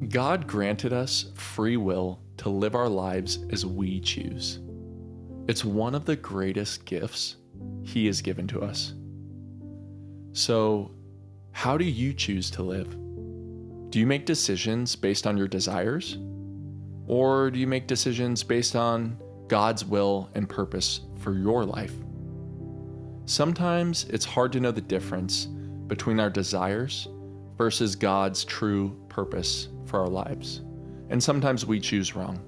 God granted us free will to live our lives as we choose. It's one of the greatest gifts He has given to us. So, how do you choose to live? Do you make decisions based on your desires? Or do you make decisions based on God's will and purpose for your life? Sometimes it's hard to know the difference between our desires versus God's true purpose for our lives. And sometimes we choose wrong.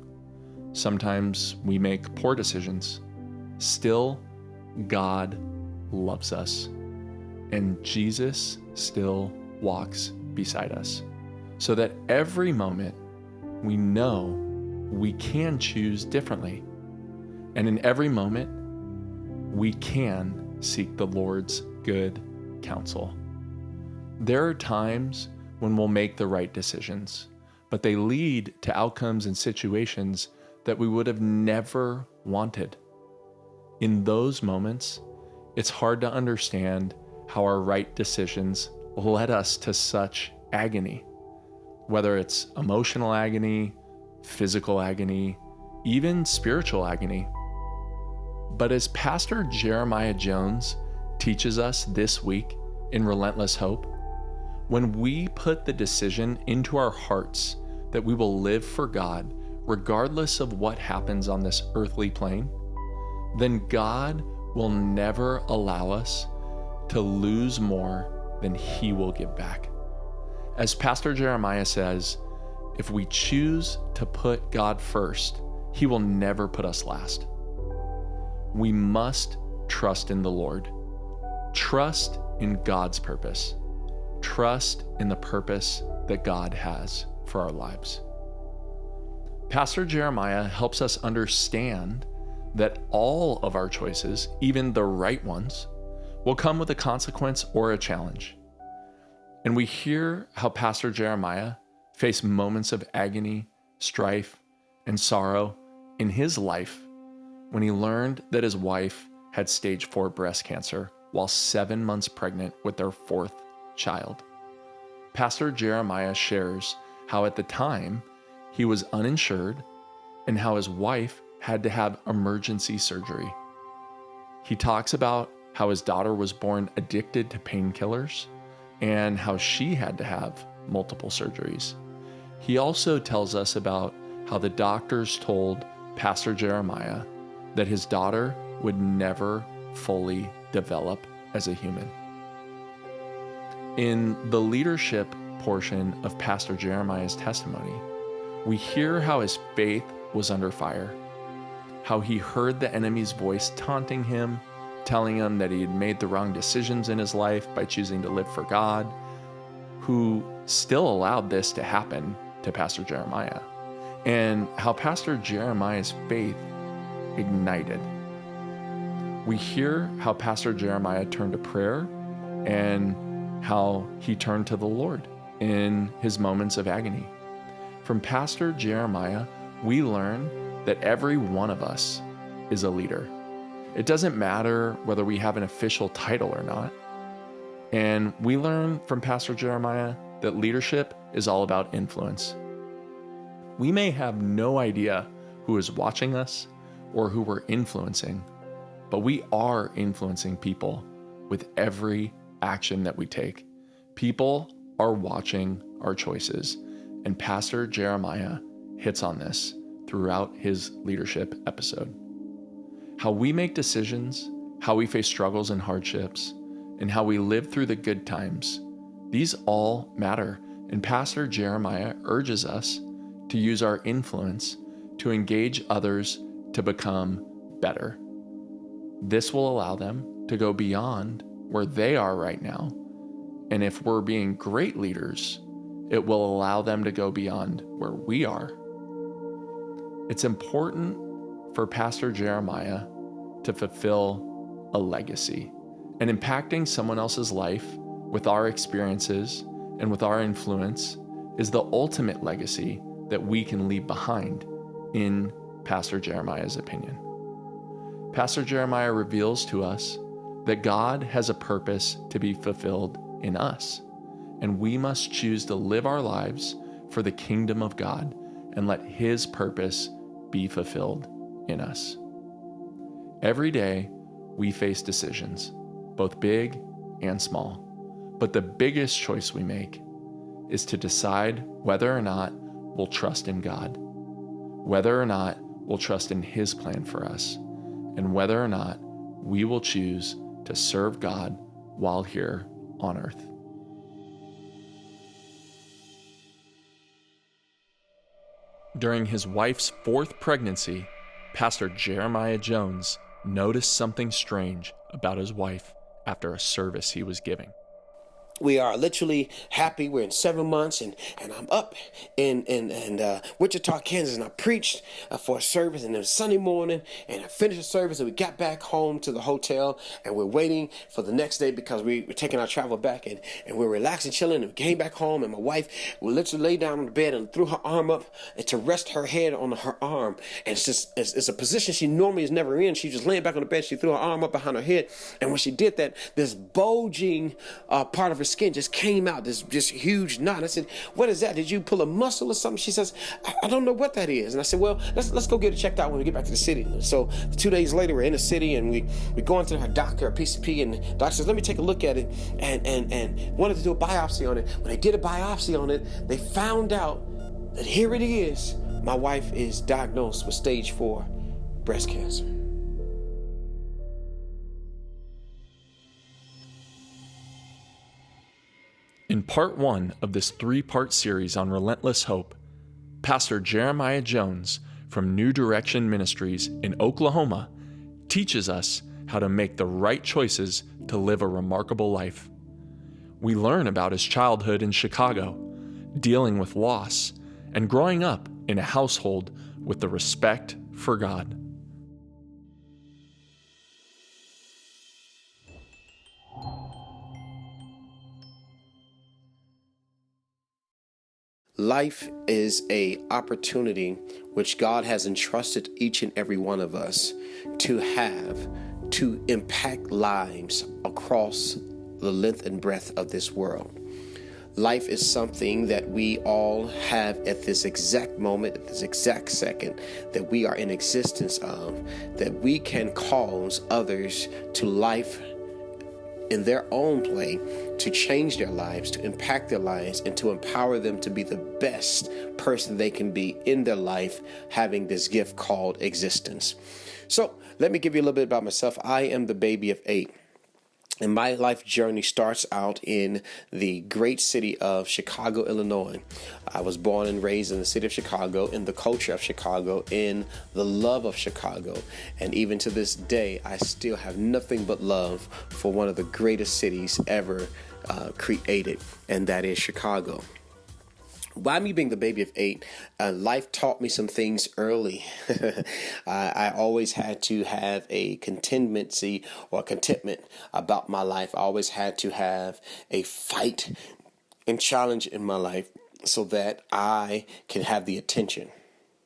Sometimes we make poor decisions. Still, God loves us. And Jesus still walks beside us. So that every moment we know we can choose differently. And in every moment, we can seek the Lord's good counsel. There are times when we'll make the right decisions, but they lead to outcomes and situations that we would have never wanted. In those moments, it's hard to understand how our right decisions led us to such agony, whether it's emotional agony, physical agony, even spiritual agony. But as Pastor Jeremiah Jones teaches us this week in Relentless Hope, when we put the decision into our hearts that we will live for God, regardless of what happens on this earthly plane, then God will never allow us to lose more than He will give back. As Pastor Jeremiah says, if we choose to put God first, He will never put us last. We must trust in the Lord. Trust in God's purpose. Trust in the purpose that God has for our lives. Pastor Jeremiah helps us understand that all of our choices, even the right ones, will come with a consequence or a challenge. And we hear how Pastor Jeremiah faced moments of agony, strife, and sorrow in his life when he learned that his wife had stage 4 breast cancer while 7 months pregnant with their 4th child. Pastor Jeremiah shares how at the time he was uninsured and how his wife had to have emergency surgery. He talks about how his daughter was born addicted to painkillers and how she had to have multiple surgeries. He also tells us about how the doctors told Pastor Jeremiah that his daughter would never fully develop as a human. In the leadership portion of Pastor Jeremiah's testimony, we hear how his faith was under fire, how he heard the enemy's voice taunting him, telling him that he had made the wrong decisions in his life by choosing to live for God, who still allowed this to happen to Pastor Jeremiah, and how Pastor Jeremiah's faith ignited. We hear how Pastor Jeremiah turned to prayer and how he turned to the Lord in his moments of agony. From Pastor Jeremiah, we learn that every one of us is a leader. It doesn't matter whether we have an official title or not. And we learn from Pastor Jeremiah that leadership is all about influence. We may have no idea who is watching us or who we're influencing, but we are influencing people with every action that we take. People are watching our choices, and Pastor Jeremiah hits on this throughout his leadership episode. How we make decisions, how we face struggles and hardships, and how we live through the good times, these all matter, and Pastor Jeremiah urges us to use our influence to engage others to become better. This will allow them to go beyond where they are right now. And if we're being great leaders, it will allow them to go beyond where we are. It's important for Pastor Jeremiah to fulfill a legacy, and impacting someone else's life with our experiences and with our influence is the ultimate legacy that we can leave behind, in Pastor Jeremiah's opinion. Pastor Jeremiah reveals to us that God has a purpose to be fulfilled in us, and we must choose to live our lives for the kingdom of God and let His purpose be fulfilled in us. Every day, we face decisions, both big and small. But the biggest choice we make is to decide whether or not we'll trust in God, whether or not we'll trust in His plan for us, and whether or not we will choose to serve God while here on earth. During his wife's 4th pregnancy, Pastor Jeremiah Jones noticed something strange about his wife after a service he was giving. We are literally happy. We're in 7 months, and I'm up in Wichita, Kansas, and I preached for a service, and it was Sunday morning, and I finished the service, and we got back home to the hotel, and we're waiting for the next day because we were taking our travel back, and we're relaxing, chilling, and we came back home, and my wife literally lay down on the bed and threw her arm up to rest her head on her arm, and it's a position she normally is never in. She's just laying back on the bed. She threw her arm up behind her head, and when she did that, this bulging part of her skin just came out, this huge knot. I said, "What is that? Did you pull a muscle or something?" She says, I don't know what that is. And I said, "Well, let's go get it checked out when we get back to the city." So 2 days later, we're in the city, and we go into her doctor, a PCP, and the doctor says, "Let me take a look at it," and wanted to do a biopsy on it. When they did a biopsy on it, they found out that here it is. My wife is diagnosed with stage 4 breast cancer. In part 1 of this 3-part series on Relentless Hope, Pastor Jeremiah Jones from New Direction Ministries in Oklahoma teaches us how to make the right choices to live a remarkable life. We learn about his childhood in Chicago, dealing with loss, and growing up in a household with the respect for God. Life is an opportunity which God has entrusted each and every one of us to have to impact lives across the length and breadth of this world. Life is something that we all have at this exact moment, at this exact second that we are in existence of, that we can cause others to life in their own way, to change their lives, to impact their lives, and to empower them to be the best person they can be in their life, having this gift called existence. So let me give you a little bit about myself. I am the baby of 8. And my life journey starts out in the great city of Chicago, Illinois. I was born and raised in the city of Chicago, in the culture of Chicago, in the love of Chicago. And even to this day, I still have nothing but love for one of the greatest cities ever created, and that is Chicago. By me being the baby of 8, life taught me some things early. I always had to have a contentment about my life. I always had to have a fight and challenge in my life so that I can have the attention.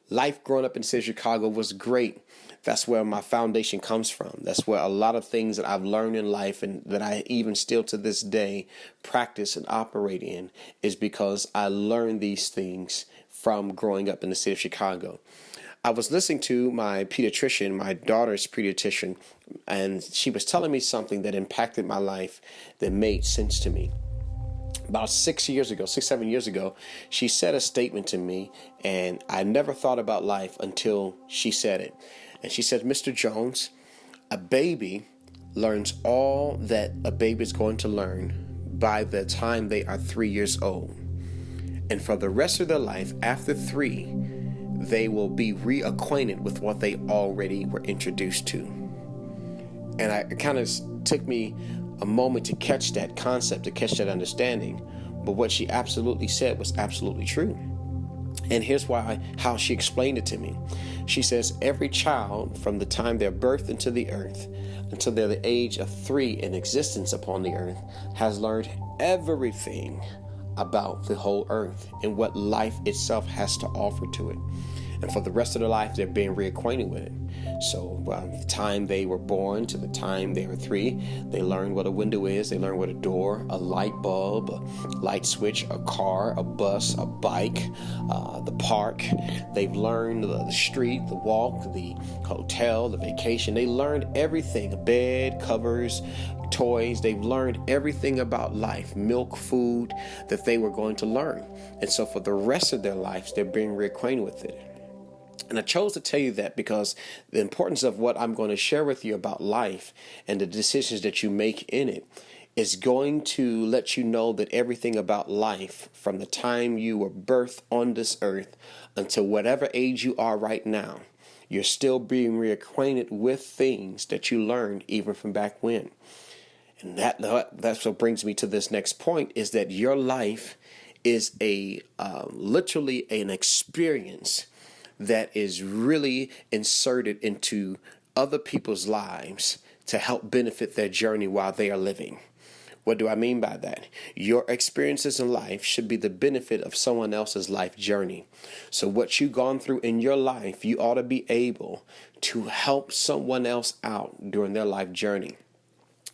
Life growing up in the city of Chicago was great. That's where my foundation comes from. That's where a lot of things that I've learned in life and that I even still to this day practice and operate in is because I learned these things from growing up in the city of Chicago. I was listening to my pediatrician, my daughter's pediatrician, and she was telling me something that impacted my life that made sense to me. About 6, 7 years ago, she said a statement to me, and I never thought about life until she said it. And she said, "Mr. Jones, a baby learns all that a baby is going to learn by the time they are 3 years old. And for the rest of their life, after 3, they will be reacquainted with what they already were introduced to." And it kind of took me a moment to catch that concept, to catch that understanding. But what she absolutely said was absolutely true. And here's how she explained it to me. She says, every child from the time they're birthed into the earth until they're the age of 3 in existence upon the earth has learned everything about the whole earth and what life itself has to offer to it. And for the rest of their life, they're being reacquainted with it. So the time they were born to the time they were 3, they learned what a window is. They learned what a door, a light bulb, a light switch, a car, a bus, a bike, the park. They've learned the street, the walk, the hotel, the vacation. They learned everything, bed, covers, toys. They've learned everything about life, milk, food, that they were going to learn. And so for the rest of their lives, they're being reacquainted with it. And I chose to tell you that because the importance of what I'm going to share with you about life and the decisions that you make in it is going to let you know that everything about life, from the time you were birthed on this earth until whatever age you are right now, you're still being reacquainted with things that you learned even from back when. And that's what brings me to this next point, is that your life is literally an experience that is really inserted into other people's lives to help benefit their journey while they are living. What do I mean by that? Your experiences in life should be the benefit of someone else's life journey. So what you've gone through in your life, you ought to be able to help someone else out during their life journey.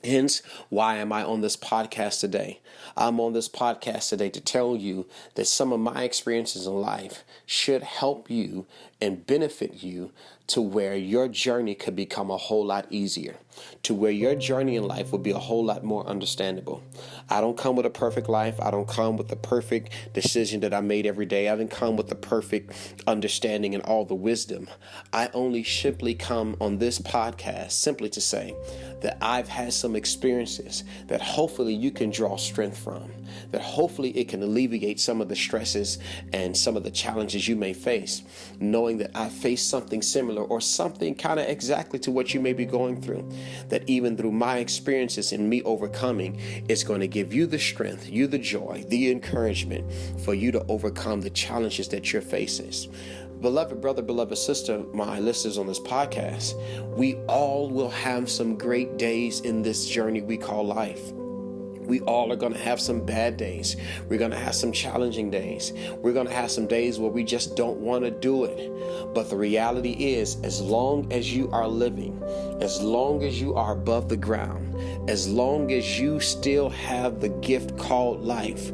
Hence, why am I on this podcast today? I'm on this podcast today to tell you that some of my experiences in life should help you and benefit you to where your journey could become a whole lot easier, to where your journey in life will be a whole lot more understandable. I don't come with a perfect life. I don't come with the perfect decision that I made every day. I didn't come with the perfect understanding and all the wisdom. I only simply come on this podcast simply to say that I've had some experiences that hopefully you can draw strength from, that hopefully it can alleviate some of the stresses and some of the challenges you may face, knowing that I faced something similar or something kind of exactly to what you may be going through, that even through my experiences and me overcoming, it's going to give you the strength, you the joy, the encouragement for you to overcome the challenges that you're facing. Beloved brother, beloved sister, my listeners on this podcast, we all will have some great days in this journey we call life. We all are going to have some bad days. We're going to have some challenging days. We're going to have some days where we just don't want to do it. But the reality is, as long as you are living, as long as you are above the ground, as long as you still have the gift called life,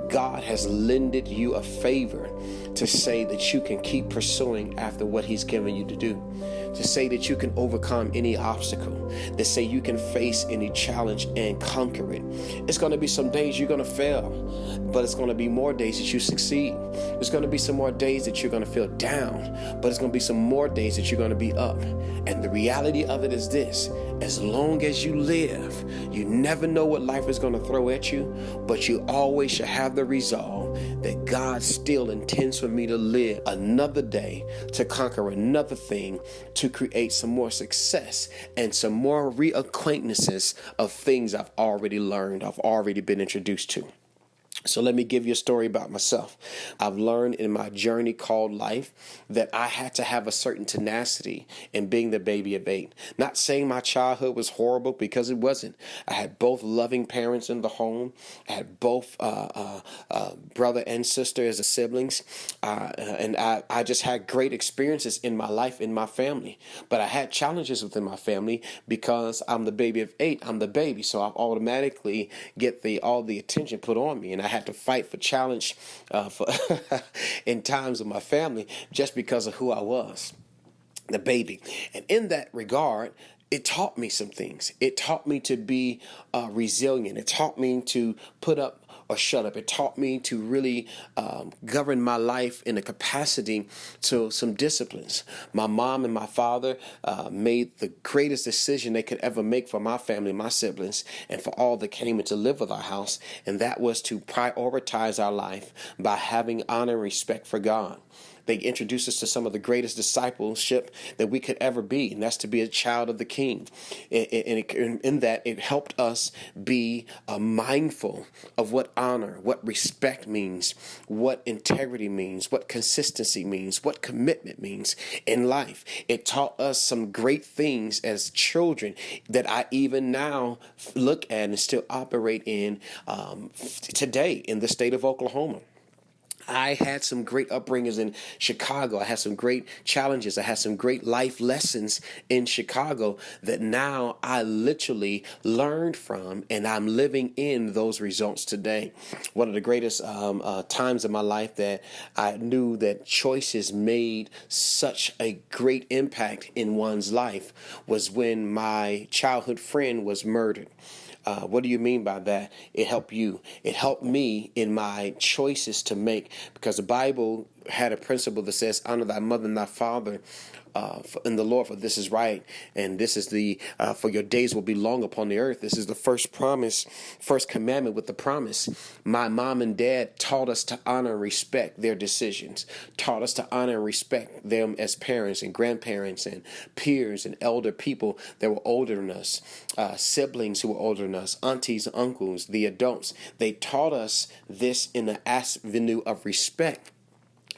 God has lended you a favor to say that you can keep pursuing after what he's given you to do, to say that you can overcome any obstacle, to say you can face any challenge and conquer it. It's going to be some days you're going to fail, but it's going to be more days that you succeed. There's going to be some more days that you're going to feel down, but it's going to be some more days that you're going to be up. And the reality of it is this: as long as you live, you never know what life is going to throw at you, but you always should have the resolve that God still intends for me to live another day, to conquer another thing, to create some more success and some more reacquaintances of things I've already learned, I've already been introduced to. So let me give you a story about myself. I've learned in my journey called life that I had to have a certain tenacity in being the baby of 8. Not saying my childhood was horrible, because it wasn't. I had both loving parents in the home. I had both brother and sister as siblings. And I just had great experiences in my life, in my family. But I had challenges within my family because I'm the baby of 8. I'm the baby. So I automatically get all the attention put on me. And I had to fight for challenge in times of my family just because of who I was, the baby. And in that regard, it taught me some things. It taught me to be resilient. It taught me to put up or shut up. It taught me to really govern my life in a capacity to some disciplines. My mom and my father made the greatest decision they could ever make for my family, my siblings, and for all that came in to live with our house. And that was to prioritize our life by having honor and respect for God. They introduced us to some of the greatest discipleship that we could ever be, and that's to be a child of the King. In that, it helped us be mindful of what honor, what respect means, what integrity means, what consistency means, what commitment means in life. It taught us some great things as children that I even now look at and still operate in today in the state of Oklahoma. I had some great upbringings in Chicago. I had some great challenges. I had some great life lessons in Chicago that now I literally learned from, and I'm living in those results today. One of the greatest times of my life that I knew that choices made such a great impact in one's life was when my childhood friend was murdered. What do you mean by that? It helped you. It helped me in my choices to make, because the Bible had a principle that says, honor thy mother and thy father in the Lord, for this is right. And this is for your days will be long upon the earth. This is the first commandment with the promise. My mom and dad taught us to honor and respect their decisions, taught us to honor and respect them as parents and grandparents and peers and elder people that were older than us, siblings who were older than us, aunties, uncles, the adults. They taught us this in the avenue of respect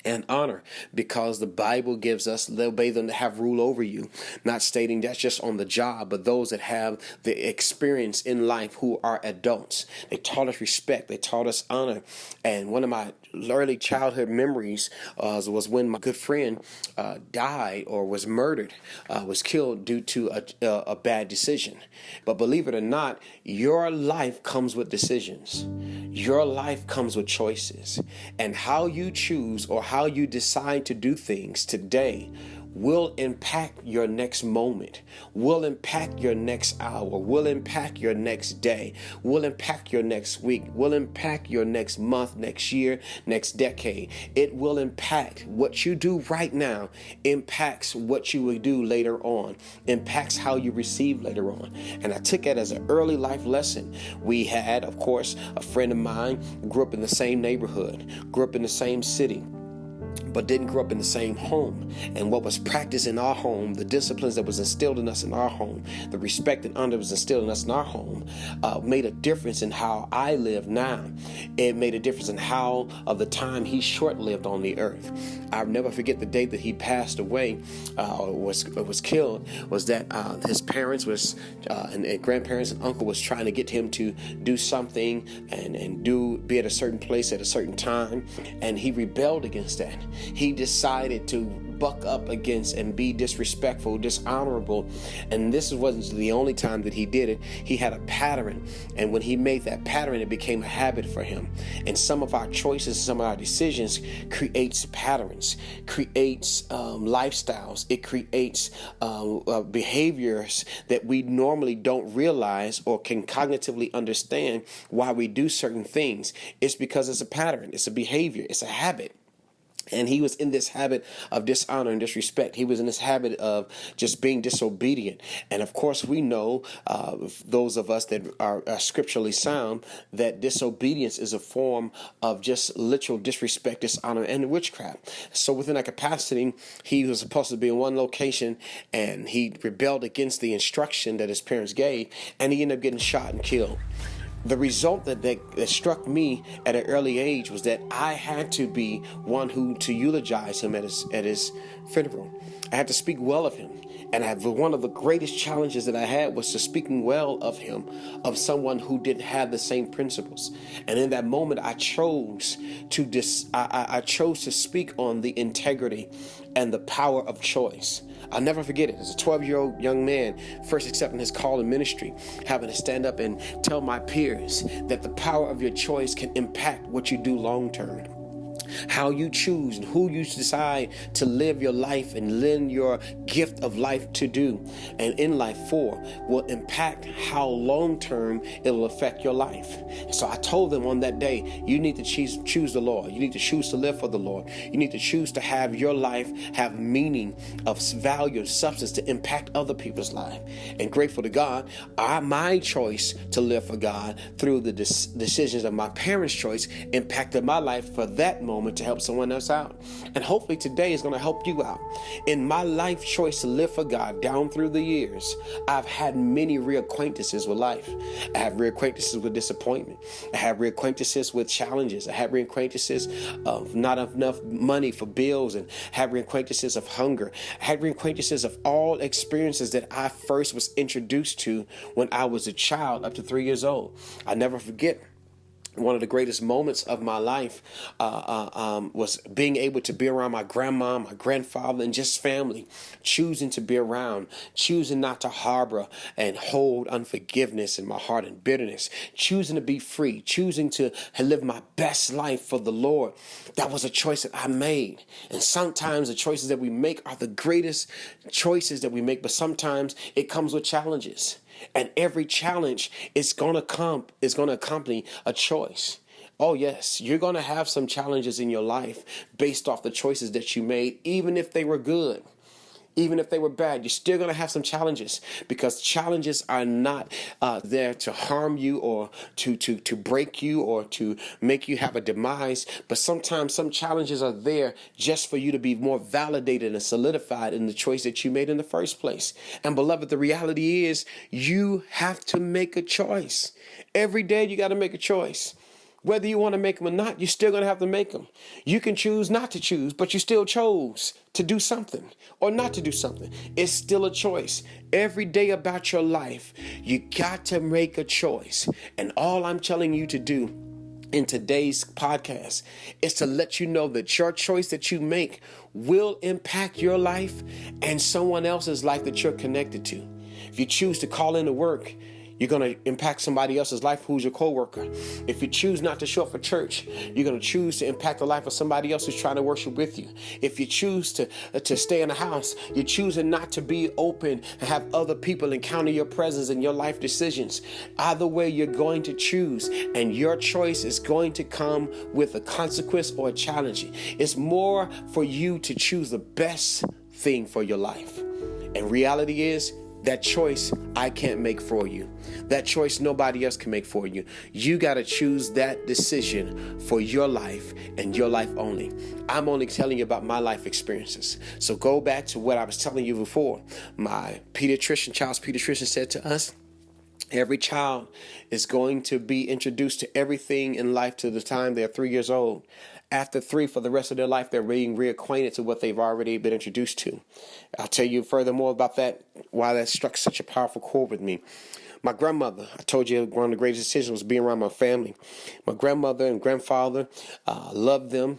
and honor, because the Bible gives us, obey them to have rule over you, not stating that's just on the job, but those that have the experience in life who are adults. They taught us respect. They taught us honor. And one of my early childhood memories was when my good friend died or was murdered, was killed due to a bad decision. But believe it or not, your life comes with decisions. Your life comes with choices. And how you choose or how you decide to do things today will impact your next moment, will impact your next hour, will impact your next day, will impact your next week, will impact your next month, next year, next decade. It will impact what you do right now, impacts what you will do later on, impacts how you receive later on. And I took it as an early life lesson. We had, of course, a friend of mine, grew up in the same neighborhood, grew up in the same city, but didn't grow up in the same home. And what was practiced in our home, the disciplines that was instilled in us in our home, the respect and honor that was instilled in us in our home, made a difference in how I live now. It made a difference in how of the time he short-lived on the earth. I'll never forget the day that he passed away, or was killed, was that his parents and grandparents and uncle was trying to get him to do something and be at a certain place at a certain time, and he rebelled against that. He decided to buck up against and be disrespectful, dishonorable. And this wasn't the only time that he did it. He had a pattern. And when he made that pattern, it became a habit for him. And some of our choices, some of our decisions creates patterns, creates lifestyles. It creates behaviors that we normally don't realize or can cognitively understand why we do certain things. It's because it's a pattern. It's a behavior. It's a habit. And he was in this habit of dishonor and disrespect. He was in this habit of just being disobedient. And of course, we know, those of us that are scripturally sound, that disobedience is a form of just literal disrespect, dishonor, and witchcraft. So within that capacity, he was supposed to be in one location, and he rebelled against the instruction that his parents gave, and he ended up getting shot and killed. The result that struck me at an early age was that I had to be one to eulogize him at his funeral. I had to speak well of him. And one of the greatest challenges that I had was to speaking well of him, of someone who didn't have the same principles. And in that moment, I chose to speak on the integrity and the power of choice. I'll never forget it. As a 12-year-old young man, first accepting his call in ministry, having to stand up and tell my peers that the power of your choice can impact what you do long term. How you choose and who you decide to live your life and lend your gift of life to do and in life for will impact how long term it will affect your life. So I told them on that day, you need to choose the Lord. You need to choose to live for the Lord. You need to choose to have your life have meaning of value, substance to impact other people's life. And grateful to God, my choice to live for God through the decisions of my parents' choice impacted my life for that moment to help someone else out. And hopefully today is going to help you out. In my life choice to live for God down through the years, I've had many reacquaintances with life. I have reacquaintances with disappointment. I have reacquaintances with challenges. I have reacquaintances of not enough money for bills, and have reacquaintances of hunger. I had reacquaintances of all experiences that I first was introduced to when I was a child up to 3 years old. I never forget one of the greatest moments of my life was being able to be around my grandma, my grandfather, and just family, choosing to be around, choosing not to harbor and hold unforgiveness in my heart and bitterness, choosing to be free, choosing to live my best life for the Lord. That was a choice that I made. And sometimes the choices that we make are the greatest choices that we make, but sometimes it comes with challenges. And every challenge is going to accompany a choice. Oh, yes, you're going to have some challenges in your life based off the choices that you made, even if they were good. Even if they were bad, you're still going to have some challenges, because challenges are not there to harm you or to break you or to make you have a demise. But sometimes some challenges are there just for you to be more validated and solidified in the choice that you made in the first place. And beloved, the reality is you have to make a choice. Every day you got to make a choice. Whether you want to make them or not, you're still going to have to make them. You can choose not to choose, but you still chose to do something or not to do something. It's still a choice. Every day about your life, you got to make a choice. And all I'm telling you to do in today's podcast is to let you know that your choice that you make will impact your life and someone else's life that you're connected to. If you choose to call into work, you're going to impact somebody else's life who's your coworker. If you choose not to show up for church, you're going to choose to impact the life of somebody else who's trying to worship with you. If you choose to stay in the house, you're choosing not to be open and have other people encounter your presence and your life decisions. Either way, you're going to choose, and your choice is going to come with a consequence or a challenge. It's more for you to choose the best thing for your life. And reality is, that choice I can't make for you. That choice nobody else can make for you. You got to choose that decision for your life and your life only. I'm only telling you about my life experiences. So go back to what I was telling you before. My child's pediatrician said to us, every child is going to be introduced to everything in life to the time they're 3 years old. After 3, for the rest of their life, they're being reacquainted to what they've already been introduced to. I'll tell you furthermore about that, why that struck such a powerful chord with me. My grandmother, I told you one of the greatest decisions was being around my family. My grandmother and grandfather, loved them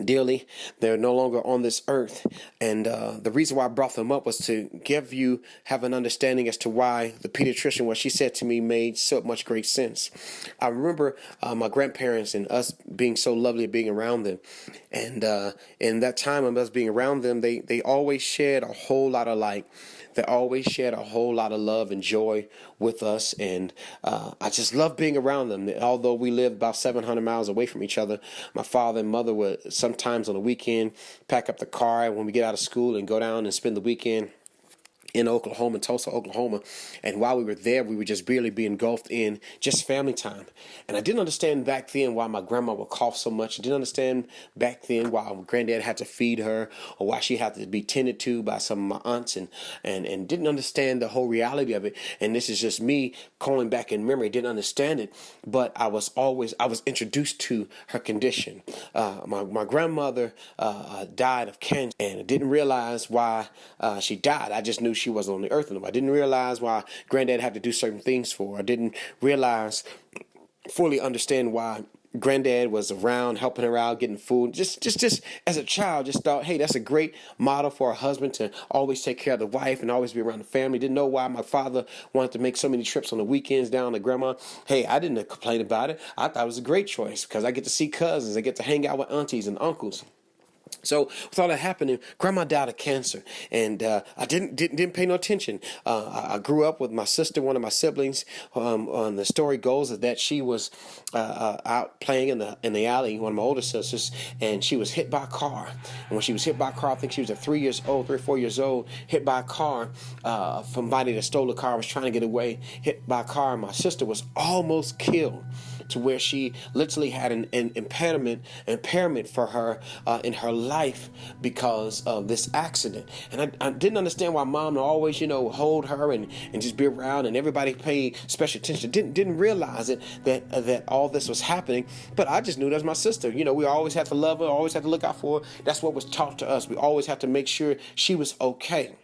dearly. They're no longer on this earth. And the reason why I brought them up was to have an understanding as to why the pediatrician, what she said to me, made so much great sense. I remember my grandparents and us being so lovely being around them. And in that time of us being around them, they always shared a whole lot of light. They always shared a whole lot of love and joy with us. And I just love being around them. Although we lived about 700 miles away from each other, my father and mother would sometimes on the weekend pack up the car when we get out of school and go down and spend the weekend in Tulsa, Oklahoma. And while we were there, we would just barely be engulfed in just family time. And I didn't understand back then why my grandma would cough so much. I didn't understand back then why my granddad had to feed her or why she had to be tended to by some of my aunts and didn't understand the whole reality of it. And this is just me calling back in memory. Didn't understand it, but I was introduced to her condition. My grandmother died of cancer, and I didn't realize why she died. I just knew she wasn't on the earth anymore. I didn't realize why granddad had to do certain things for her. I didn't fully understand why granddad was around helping her out, getting food. Just as a child, just thought, hey, that's a great model for a husband to always take care of the wife and always be around the family. Didn't know why my father wanted to make so many trips on the weekends down to grandma. Hey, I didn't complain about it. I thought it was a great choice because I get to see cousins. I get to hang out with aunties and uncles. So with all that happening, grandma died of cancer, and I didn't pay no attention. I grew up with my sister, one of my siblings. The story goes that she was out playing in the alley, one of my older sisters, and she was hit by a car. And when she was hit by a car, I think she was 3 or 4 years old, hit by a car. Somebody that stole the car was trying to get away, hit by a car. And my sister was almost killed, to where she literally had an impairment for her in her life because of this accident. And I didn't understand why mom always, hold her and just be around, and everybody paid special attention. Didn't realize it that all this was happening, but I just knew that was my sister. We always had to love her, always had to look out for her. That's what was taught to us. We always had to make sure she was okay.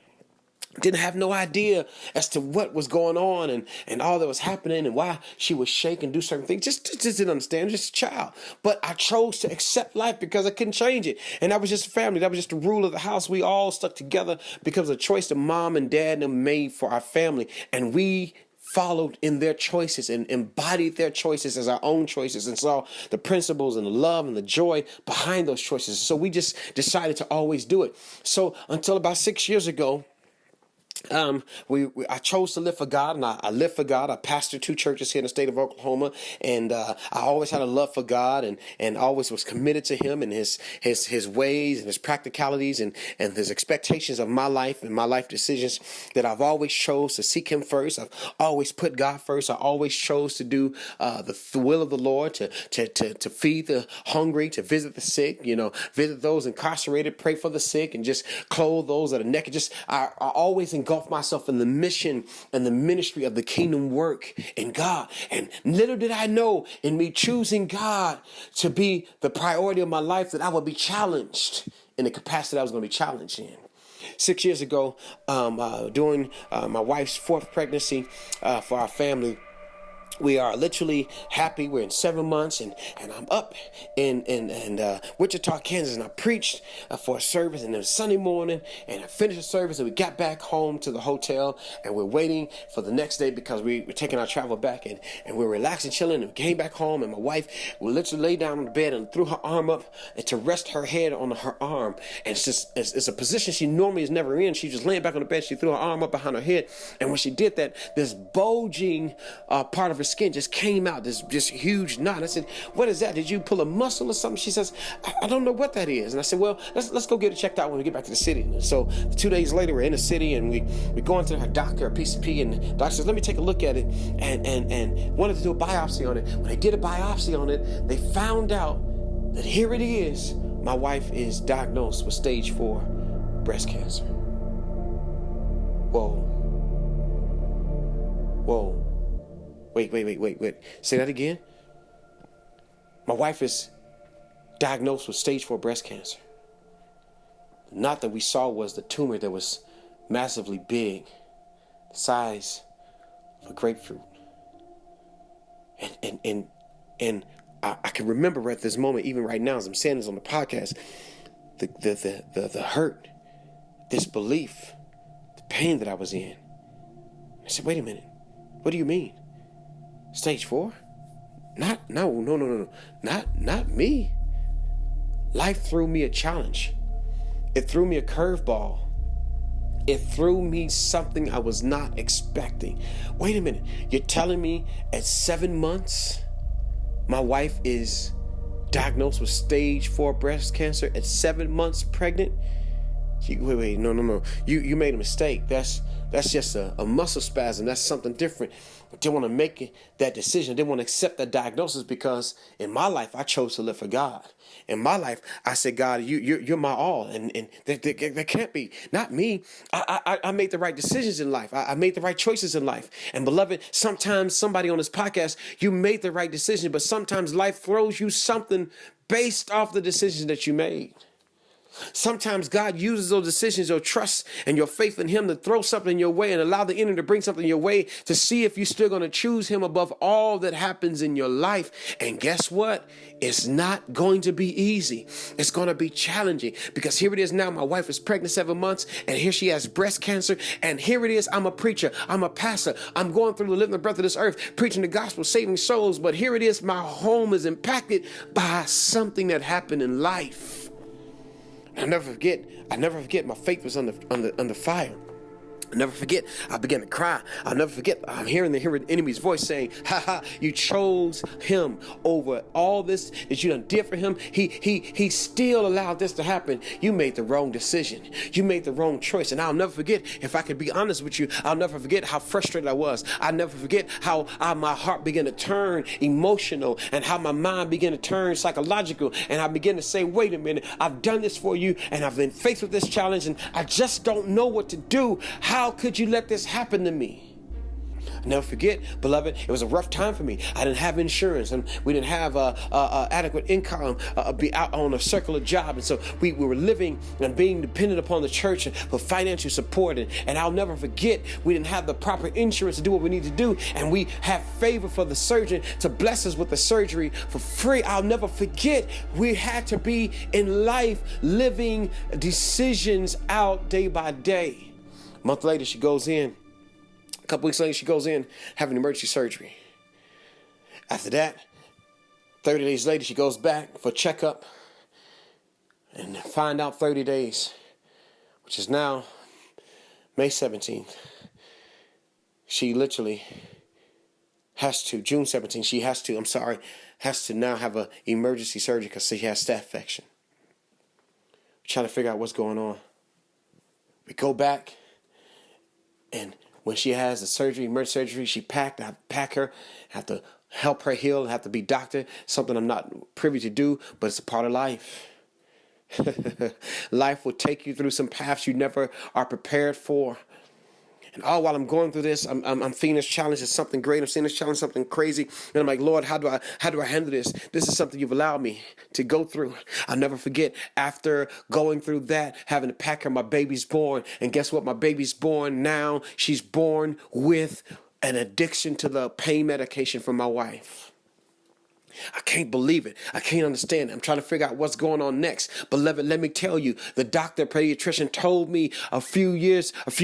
Didn't have no idea as to what was going on and all that was happening and why she would shake and do certain things. Just didn't understand, just a child. But I chose to accept life because I couldn't change it. And that was just a family. That was just the rule of the house. We all stuck together because of the choice that mom and dad made for our family. And we followed in their choices and embodied their choices as our own choices and saw the principles and the love and the joy behind those choices. So we just decided to always do it. So until about 6 years ago, I chose to live for God, and I live for God. I pastor 2 churches here in the state of Oklahoma, and I always had a love for God, and always was committed to Him and His ways and His practicalities and His expectations of my life and my life decisions. That I've always chose to seek Him first. I've always put God first. I always chose to do the will of the Lord, to feed the hungry, to visit the sick, visit those incarcerated, pray for the sick, and just clothe those that are naked. I always engulf myself in the mission and the ministry of the kingdom work in God. And little did I know, in me choosing God to be the priority of my life, that I would be challenged in the capacity I was going to be challenged in. 6 years ago, during my wife's 4th pregnancy for our family, we are literally happy. We're in 7 months, and I'm up in Wichita, Kansas, and I preached for a service, and it was Sunday morning, and I finished the service, and we got back home to the hotel, and we're waiting for the next day because we were taking our travel back, and we're relaxing, chilling, and we came back home, and my wife would literally lay down on the bed and threw her arm up and to rest her head on her arm, and it's a position she normally is never in. She just laying back on the bed. She threw her arm up behind her head, and when she did that, this bulging part of her skin just came out, this huge knot. I said, "What is that? Did you pull a muscle or something?" She says, I don't know what that is. And I said, "Well, let's go get it checked out when we get back to the city." And so 2 days later, we're in the city, and we go into her doctor, a PCP, and the doctor says, "Let me take a look at it," and wanted to do a biopsy on it. When they did a biopsy on it, they found out that here it is. My wife is diagnosed with stage 4 breast cancer. Whoa. Wait. Say that again. My wife is diagnosed with stage 4 breast cancer. The knot that we saw was the tumor that was massively big, the size of a grapefruit. And I can remember at this moment, even right now, as I'm saying this on the podcast, the hurt, disbelief, the pain that I was in. I said, "Wait a minute. What do you mean? Stage 4? No, not me." Life threw me a challenge. It threw me a curveball. It threw me something I was not expecting. Wait a minute. You're telling me at 7 months, my wife is diagnosed with stage 4 breast cancer at 7 months pregnant? Wait, no. You made a mistake. That's just a muscle spasm. That's something different. I didn't want to make that decision. I didn't want to accept that diagnosis because in my life, I chose to live for God. In my life, I said, "God, you're my all." And there can't be. Not me. I made the right decisions in life. I made the right choices in life. And beloved, sometimes somebody on this podcast, you made the right decision, but sometimes life throws you something based off the decisions that you made. Sometimes God uses those decisions, your trust and your faith in Him, to throw something your way and allow the enemy to bring something your way to see if you're still going to choose Him above all that happens in your life. And guess what? It's not going to be easy. It's going to be challenging because here it is now. My wife is pregnant 7 months, and here she has breast cancer. And here it is. I'm a preacher. I'm a pastor. I'm going through the living breath of this earth, preaching the gospel, saving souls. But here it is. My home is impacted by something that happened in life. I never forget my faith was under fire. I'll never forget, I began to cry. I'll never forget, I'm hearing the enemy's voice saying, "Ha, you chose him over all this that you done did for him. He still allowed this to happen. You made the wrong decision. You made the wrong choice." And I'll never forget, if I could be honest with you, I'll never forget how frustrated I was. I'll never forget how my heart began to turn emotional and how my mind began to turn psychological. And I began to say, "Wait a minute, I've done this for you and I've been faced with this challenge and I just don't know what to do. How could you let this happen to me?" Never forget, beloved, it was a rough time for me. I didn't have insurance, and we didn't have adequate income, be out on a circular job. And so we were living and being dependent upon the church for financial support. And I'll never forget, we didn't have the proper insurance to do what we need to do. And we had favor for the surgeon to bless us with the surgery for free. I'll never forget, we had to be in life living decisions out day by day. A month later, she goes in. A couple weeks later, she goes in having emergency surgery. After that, 30 days later, she goes back for checkup and find out 30 days, which is now May 17th. She literally has to, June 17th, has to now have an emergency surgery because she has staph infection. We're trying to figure out what's going on. We go back, and when she has the surgery, emergency surgery, she packed. I have to pack her, have to help her heal, have to be doctor. Something I'm not privy to do, but it's a part of life. Life will take you through some paths you never are prepared for. And all while I'm going through this, I'm feeling this challenge as something great. I'm seeing this challenge as something crazy. And I'm like, Lord, how do I handle this? This is something you've allowed me to go through. I'll never forget, after going through that, having to pack her, my baby's born. And guess what? My baby's born now. She's born with an addiction to the pain medication from my wife. I can't believe it. I can't understand it. I'm trying to figure out what's going on next. Beloved, let me tell you, the doctor, pediatrician, told me a few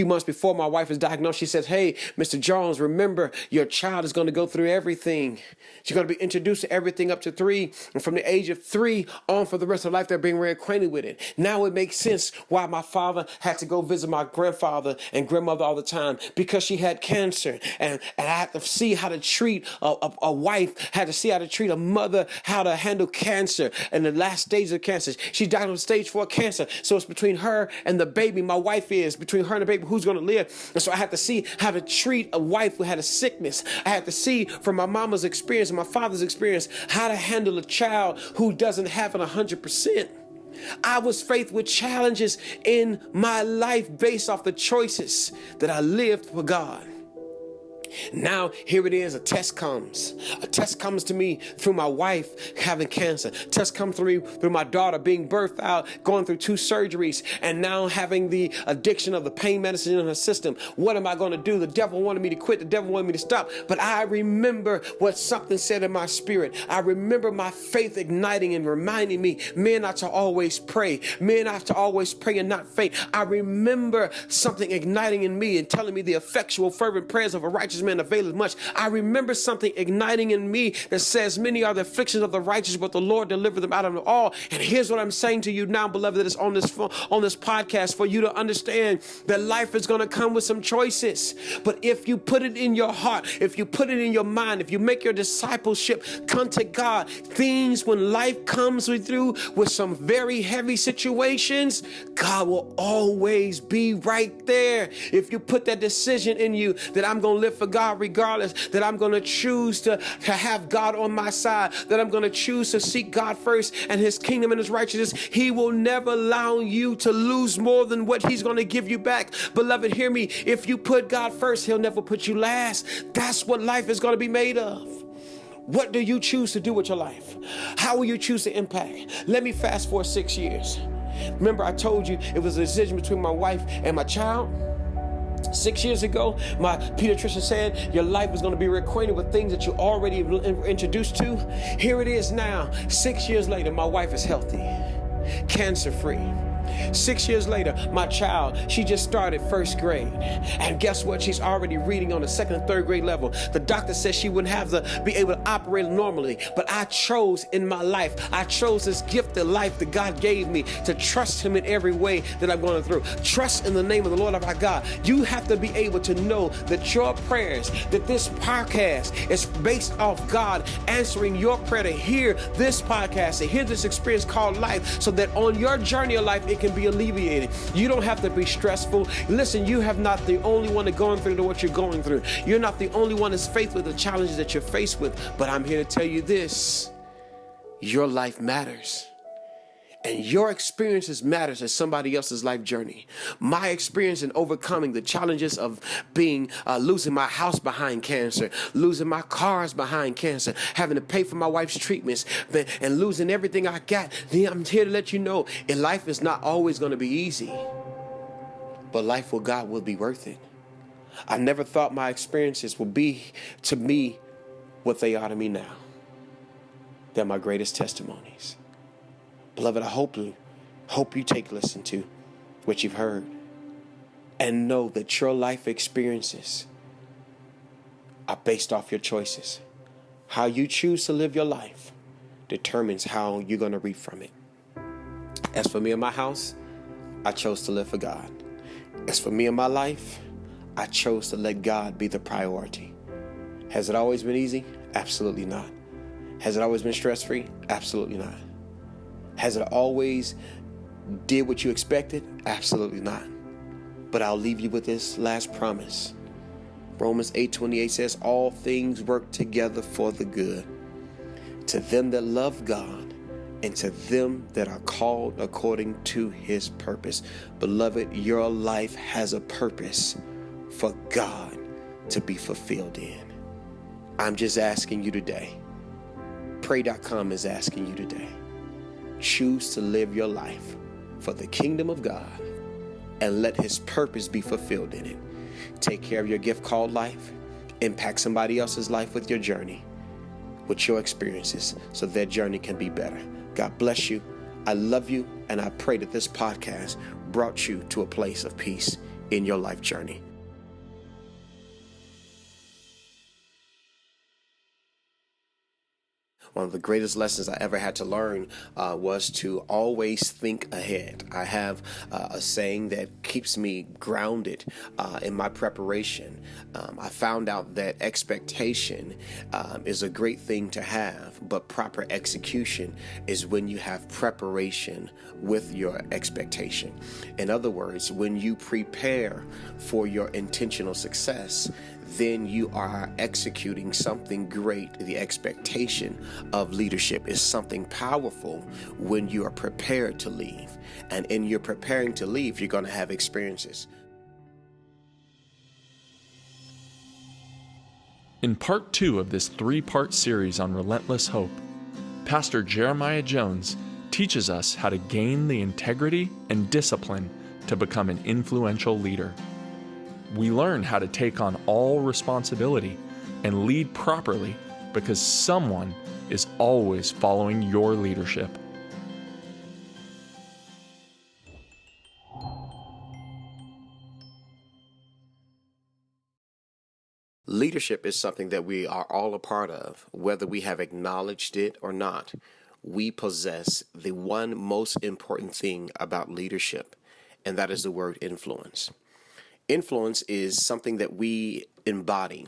months before my wife was diagnosed, she said, hey, Mr. Jones, remember, your child is going to go through everything. She's going to be introduced to everything up to 3. And from the age of 3 on for the rest of life, they're being reacquainted with it. Now it makes sense why my father had to go visit my grandfather and grandmother all the time, because she had cancer. And I had to see how to treat a wife, had to see how to treat a mother, how to handle cancer and the last stage of cancer. She's diagnosed with stage 4 cancer. So it's between her and the baby. My wife is between her and the baby, who's going to live. And so I had to see how to treat a wife who had a sickness. I had to see from my mama's experience and my father's experience how to handle a child who doesn't have it 100%. I was faced with challenges in my life based off the choices that I lived for God. Now, here it is, a test comes. A test comes to me through my wife having cancer. A test comes through my daughter being birthed out, going through 2 surgeries, and now having the addiction of the pain medicine in her system. What am I going to do? The devil wanted me to quit. The devil wanted me to stop. But I remember what something said in my spirit. I remember my faith igniting and reminding me, men are to always pray. Men are to always pray and not faint. I remember something igniting in me and telling me the effectual, fervent prayers of a righteous man availeth much. I remember something igniting in me that says, many are the afflictions of the righteous, but the Lord delivered them out of them all. And here's what I'm saying to you now, beloved, that is on this podcast, for you to understand that life is going to come with some choices. But if you put it in your heart, if you put it in your mind, if you make your discipleship come to God, things when life comes with you with some very heavy situations, God will always be right there. If you put that decision in you that I'm going to live for God regardless, that I'm going to choose to have God on my side, that I'm going to choose to seek God first and his kingdom and his righteousness, he will never allow you to lose more than what he's going to give you back. Beloved, hear me. If you put God first, he'll never put you last. That's what life is going to be made of. What do you choose to do with your life? How will you choose to impact? Let me fast forward 6 years. Remember, I told you it was a decision between my wife and my child. 6 years ago, my pediatrician said your life is going to be reacquainted with things that you already introduced to. Here it is now. 6 years later, my wife is healthy, cancer-free. 6 years later, my child, she just started first grade. And guess what? She's already reading on the 2nd and 3rd grade level. The doctor said she wouldn't have to be able to operate normally. But I chose in my life, I chose this gift of life that God gave me to trust him in every way that I'm going through. Trust in the name of the Lord our God. You have to be able to know that your prayers, that this podcast is based off God answering your prayer to hear this podcast, to hear this experience called life, so that on your journey of life, it can be alleviated. You don't have to be stressful. Listen, you have not the only one that's going through what you're going through. You're not the only one that's faced with the challenges that you're faced with. But I'm here to tell you this. Your life matters. And your experiences matters as somebody else's life journey. My experience in overcoming the challenges of losing my house behind cancer, losing my cars behind cancer, having to pay for my wife's treatments, and losing everything I got. Then I'm here to let you know, life is not always going to be easy, but life with God will be worth it. I never thought my experiences would be to me what they are to me now. They're my greatest testimonies. Beloved, I hope you take listen to what you've heard and know that your life experiences are based off your choices. How you choose to live your life determines how you're going to reap from it. As for me and my house, I chose to live for God. As for me and my life, I chose to let God be the priority. Has it always been easy? Absolutely not. Has it always been stress-free? Absolutely not. Has it always did what you expected? Absolutely not. But I'll leave you with this last promise. Romans 8:28 says, all things work together for the good, to them that love God and to them that are called according to his purpose. Beloved, your life has a purpose for God to be fulfilled in. I'm just asking you today. Pray.com is asking you today. Choose to live your life for the kingdom of God and let his purpose be fulfilled in it. Take care of your gift called life. Impact somebody else's life with your journey, with your experiences, so their journey can be better. God bless you. I love you, and I pray that this podcast brought you to a place of peace in your life journey. One of the greatest lessons I ever had to learn was to always think ahead. I have a saying that keeps me grounded in my preparation. I found out that expectation is a great thing to have, but proper execution is when you have preparation with your expectation. In other words, when you prepare for your intentional success, then you are executing something great. The expectation of leadership is something powerful when you are prepared to leave. And in your preparing to leave, you're going to have experiences. In part 2 of this 3-part series on Relentless Hope, Pastor Jeremiah Jones teaches us how to gain the integrity and discipline to become an influential leader. We learn how to take on all responsibility and lead properly because someone is always following your leadership. Leadership is something that we are all a part of, whether we have acknowledged it or not. We possess the one most important thing about leadership, and that is the word influence. Influence is something that we embody,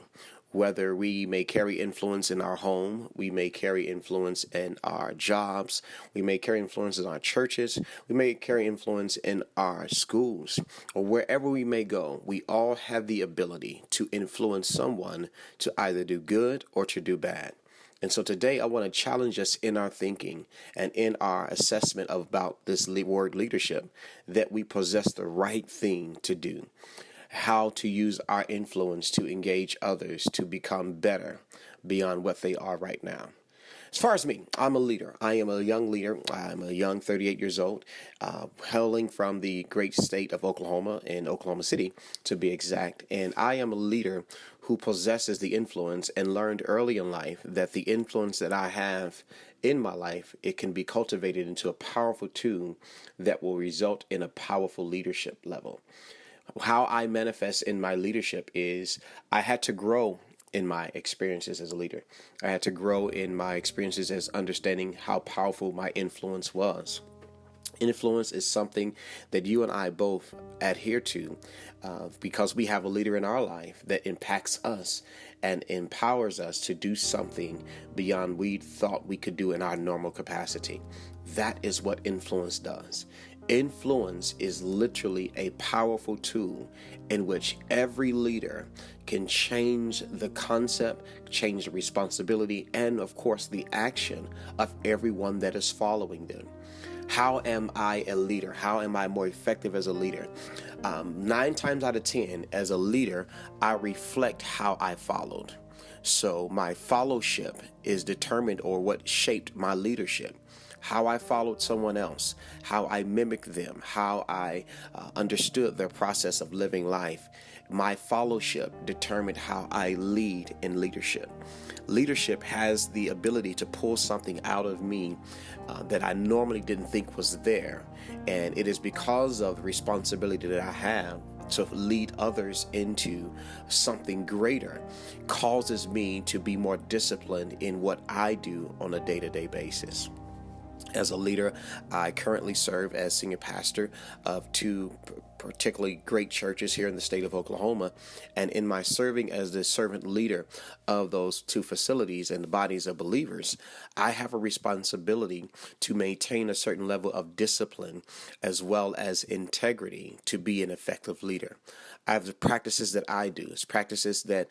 whether we may carry influence in our home, we may carry influence in our jobs, we may carry influence in our churches, we may carry influence in our schools, or wherever we may go. We all have the ability to influence someone to either do good or to do bad. And so today I want to challenge us in our thinking and in our assessment about this word leadership, that we possess the right thing to do, how to use our influence to engage others to become better beyond what they are right now. As far as me, I'm a leader. I am a young leader. I'm a young 38 years old, hailing from the great state of Oklahoma, in Oklahoma City to be exact. And I am a leader who possesses the influence and learned early in life that the influence that I have in my life, it can be cultivated into a powerful tool that will result in a powerful leadership level. How I manifest in my leadership is I had to grow in my experiences as a leader. I had to grow in my experiences as understanding how powerful my influence was. Influence is something that you and I both adhere to because we have a leader in our life that impacts us and empowers us to do something beyond we thought we could do in our normal capacity. That is what influence does. Influence is literally a powerful tool in which every leader can change the concept, change the responsibility, and of course the action of everyone that is following them. How am I a leader? How am I more effective as a leader? 9 times out of 10, as a leader, I reflect how I followed. So my fellowship is determined, or what shaped my leadership. How I followed someone else, how I mimicked them, how I understood their process of living life. My fellowship determined how I lead in leadership. Leadership has the ability to pull something out of me that I normally didn't think was there. And it is because of the responsibility that I have to lead others into something greater, causes me to be more disciplined in what I do on a day-to-day basis. As a leader, I currently serve as senior pastor of 2 particularly great churches here in the state of Oklahoma. And in my serving as the servant leader of those 2 facilities and the bodies of believers, I have a responsibility to maintain a certain level of discipline as well as integrity to be an effective leader. I have the practices that I do. It's practices that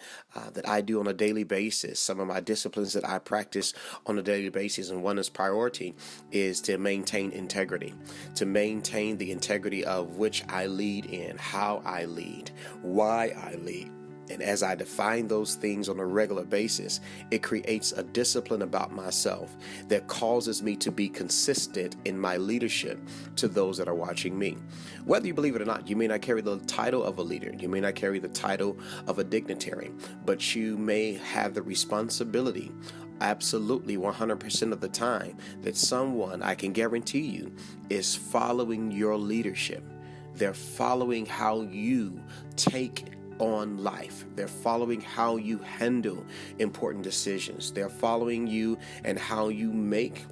I do on a daily basis. Some of my disciplines that I practice on a daily basis, and one is priority, is to maintain integrity, to maintain the integrity of which I lead in, how I lead, why I lead. And as I define those things on a regular basis, it creates a discipline about myself that causes me to be consistent in my leadership to those that are watching me. Whether you believe it or not, you may not carry the title of a leader. You may not carry the title of a dignitary, but you may have the responsibility, absolutely 100% of the time, that someone, I can guarantee you, is following your leadership. They're following how you take on life. They're following how you handle important decisions. They're following you and how you make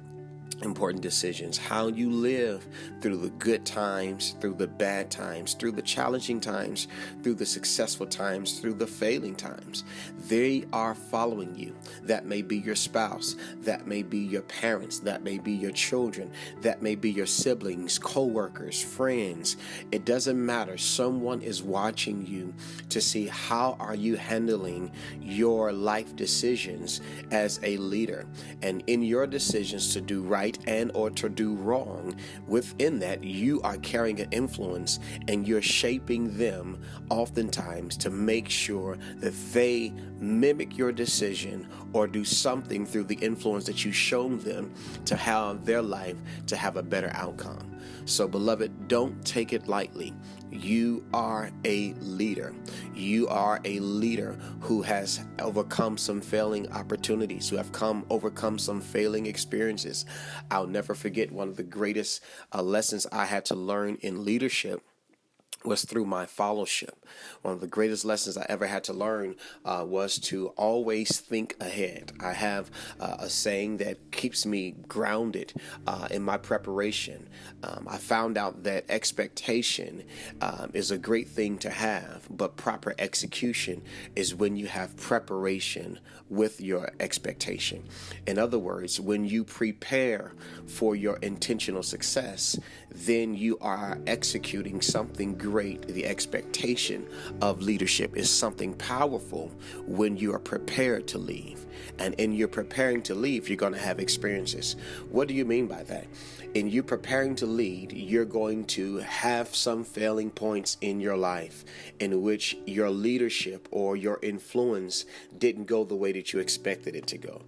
important decisions, how you live through the good times, through the bad times, through the challenging times, through the successful times, through the failing times. They are following you. That may be your spouse, that may be your parents, that may be your children, that may be your siblings, co-workers, friends. It doesn't matter. Someone is watching you to see how are you handling your life decisions as a leader. And in your decisions to do right and or to do wrong, within that you are carrying an influence and you're shaping them oftentimes to make sure that they mimic your decision or do something through the influence that you've shown them to have their life to have a better outcome. So beloved, don't take it lightly. You are a leader. You are a leader who has overcome some failing opportunities, who have overcome some failing experiences. I'll never forget one of the greatest lessons I had to learn in leadership was through my fellowship. One of the greatest lessons I ever had to learn was to always think ahead. I have a saying that keeps me grounded in my preparation. I found out that expectation is a great thing to have, but proper execution is when you have preparation with your expectation. In other words, when you prepare for your intentional success, then you are executing something great. The expectation of leadership is something powerful when you are prepared to leave. And in your preparing to leave, you're going to have experiences. What do you mean by that? In you preparing to lead, you're going to have some failing points in your life in which your leadership or your influence didn't go the way that you expected it to go.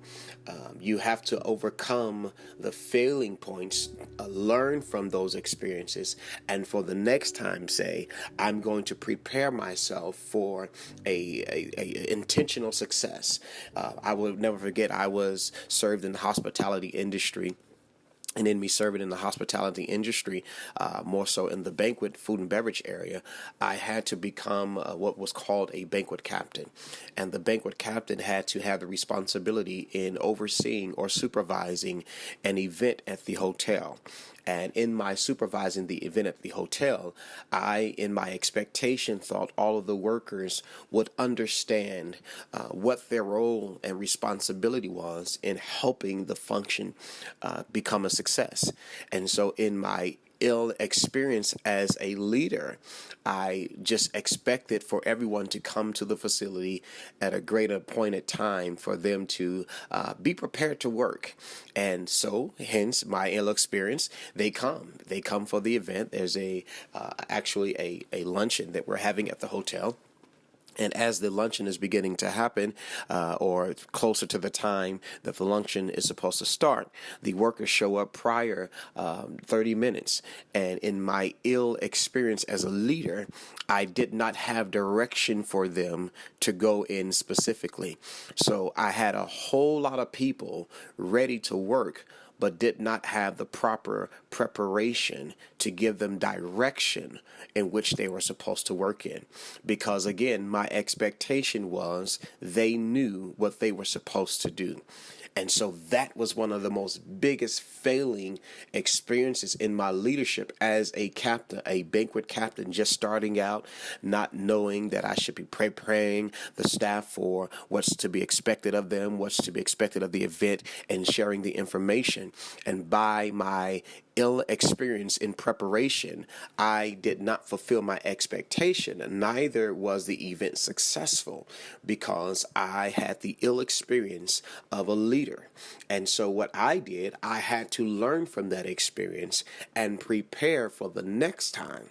You have to overcome the failing points, learn from those experiences, and for the next time say, I'm going to prepare myself for a intentional success. I will never forget, I was served in the hospitality industry. And in me serving in the hospitality industry, more so in the banquet, food and beverage area, I had to become what was called a banquet captain. And the banquet captain had to have the responsibility in overseeing or supervising an event at the hotel. And in my supervising the event at the hotel, I, in my expectation, thought all of the workers would understand what their role and responsibility was in helping the function become a success. And so in my ill experience as a leader, I just expected for everyone to come to the facility at a great appointed time for them to be prepared to work. And so, hence my ill experience, they come for the event. There's actually a luncheon that we're having at the hotel. And as the luncheon is beginning to happen, or closer to the time that the luncheon is supposed to start, the workers show up prior 30 minutes. And in my ill experience as a leader, I did not have direction for them to go in specifically. So I had a whole lot of people ready to work, but did not have the proper preparation to give them direction in which they were supposed to work in. Because again, my expectation was they knew what they were supposed to do. And so that was one of the most biggest failing experiences in my leadership as a captain, a banquet captain, just starting out, not knowing that I should be preparing the staff for what's to be expected of them, what's to be expected of the event, and sharing the information. And by my ill experience in preparation, I did not fulfill my expectation, and neither was the event successful because I had the ill experience of a leader. And so what I did, I had to learn from that experience and prepare for the next time,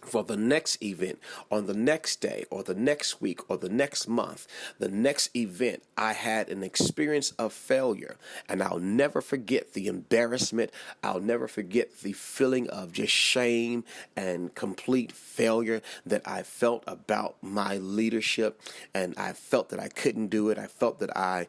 for the next event, on the next day, or the next week, or the next month, the next event. I had an experience of failure, and I'll never forget the embarrassment. I'll never forget the feeling of just shame and complete failure that I felt about my leadership, and I felt that I couldn't do it. I felt that I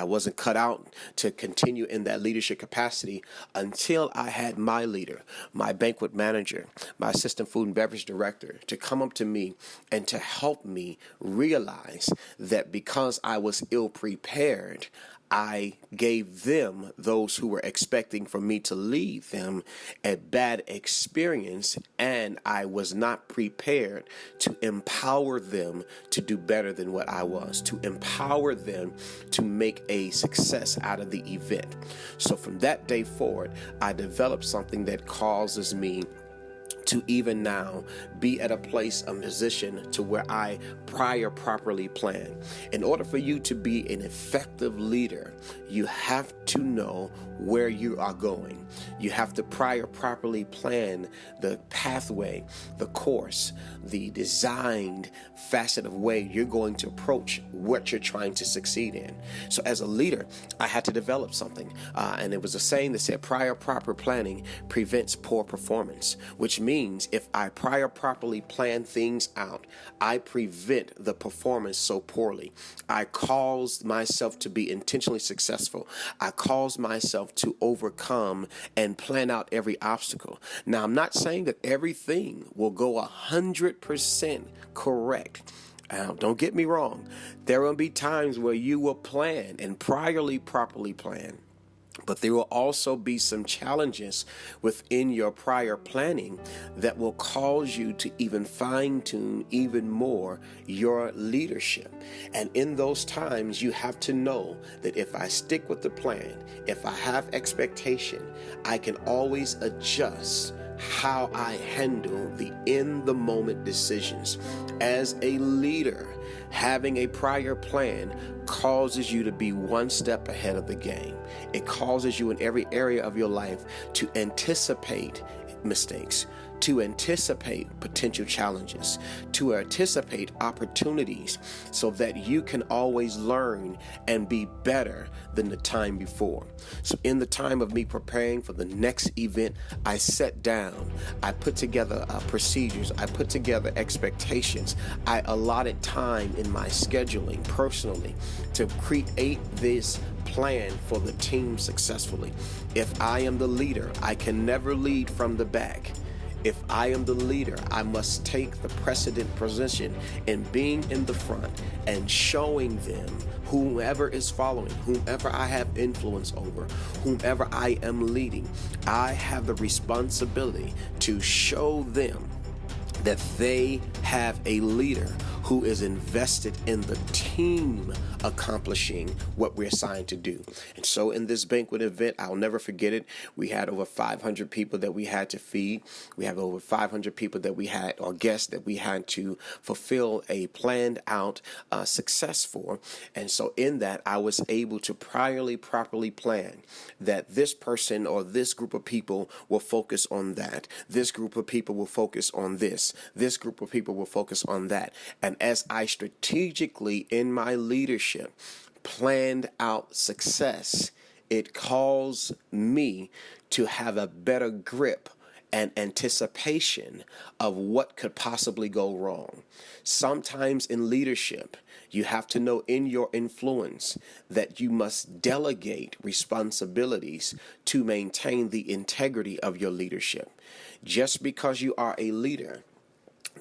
wasn't cut out to continue in that leadership capacity until I had my leader, my banquet manager, my assistant food and beverage director, to come up to me and to help me realize that because I was ill prepared, I gave them, those who were expecting for me to lead them, a bad experience, and I was not prepared to empower them to do better than what I was, to empower them to make a success out of the event. So from that day forward, I developed something that causes me to even now be at a place, a position to where I properly plan. In order for you to be an effective leader, you have to know where you are going. You have to properly plan the pathway, the course, the designed facet of way you're going to approach what you're trying to succeed in. So as a leader, I had to develop something. And it was a saying that said proper planning prevents poor performance, which means if I properly plan things out, I prevent the performance so poorly. I cause myself to be intentionally successful. I cause myself to overcome and plan out every obstacle. Now, I'm not saying that everything will go 100% correct. Don't get me wrong. There will be times where you will plan and properly plan. But there will also be some challenges within your prior planning that will cause you to even fine-tune even more your leadership. And in those times, you have to know that if I stick with the plan, if I have expectation, I can always adjust how I handle the in-the-moment decisions. As a leader, having a prior plan causes you to be one step ahead of the game. It causes you in every area of your life to anticipate mistakes, to anticipate potential challenges, to anticipate opportunities so that you can always learn and be better than the time before. So in the time of me preparing for the next event, I sat down, I put together procedures, I put together expectations, I allotted time in my scheduling personally to create this plan for the team successfully. If I am the leader, I can never lead from the back. If I am the leader, I must take the precedent position in being in the front and showing them, whomever is following, whomever I have influence over, whomever I am leading, I have the responsibility to show them that they have a leader who is invested in the team accomplishing what we're assigned to do. And so in this banquet event, I'll never forget it. We had over 500 people that we had to feed. We have over 500 people that we had, or guests that we had to fulfill a planned out success for. And so in that, I was able to properly plan that this person or this group of people will focus on that. This group of people will focus on this. This group of people will focus on that. And as I strategically in my leadership planned out success, it caused me to have a better grip and anticipation of what could possibly go wrong. Sometimes in leadership, you have to know in your influence that you must delegate responsibilities to maintain the integrity of your leadership. Just because you are a leader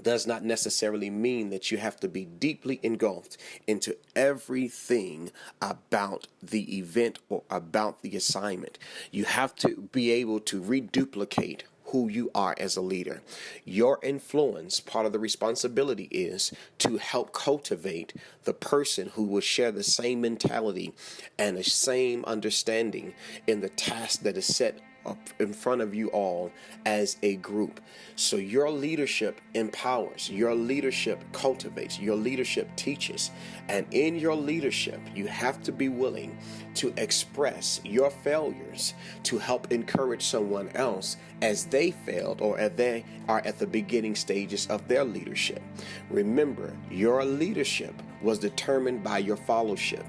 does not necessarily mean that you have to be deeply engulfed into everything about the event or about the assignment. You have to be able to reduplicate who you are as a leader. Your influence, part of the responsibility is to help cultivate the person who will share the same mentality and the same understanding in the task that is set up in front of you all as a group. So your leadership empowers, your leadership cultivates, your leadership teaches. And in your leadership, you have to be willing to express your failures to help encourage someone else as they failed or as they are at the beginning stages of their leadership. Remember, your leadership was determined by your followership.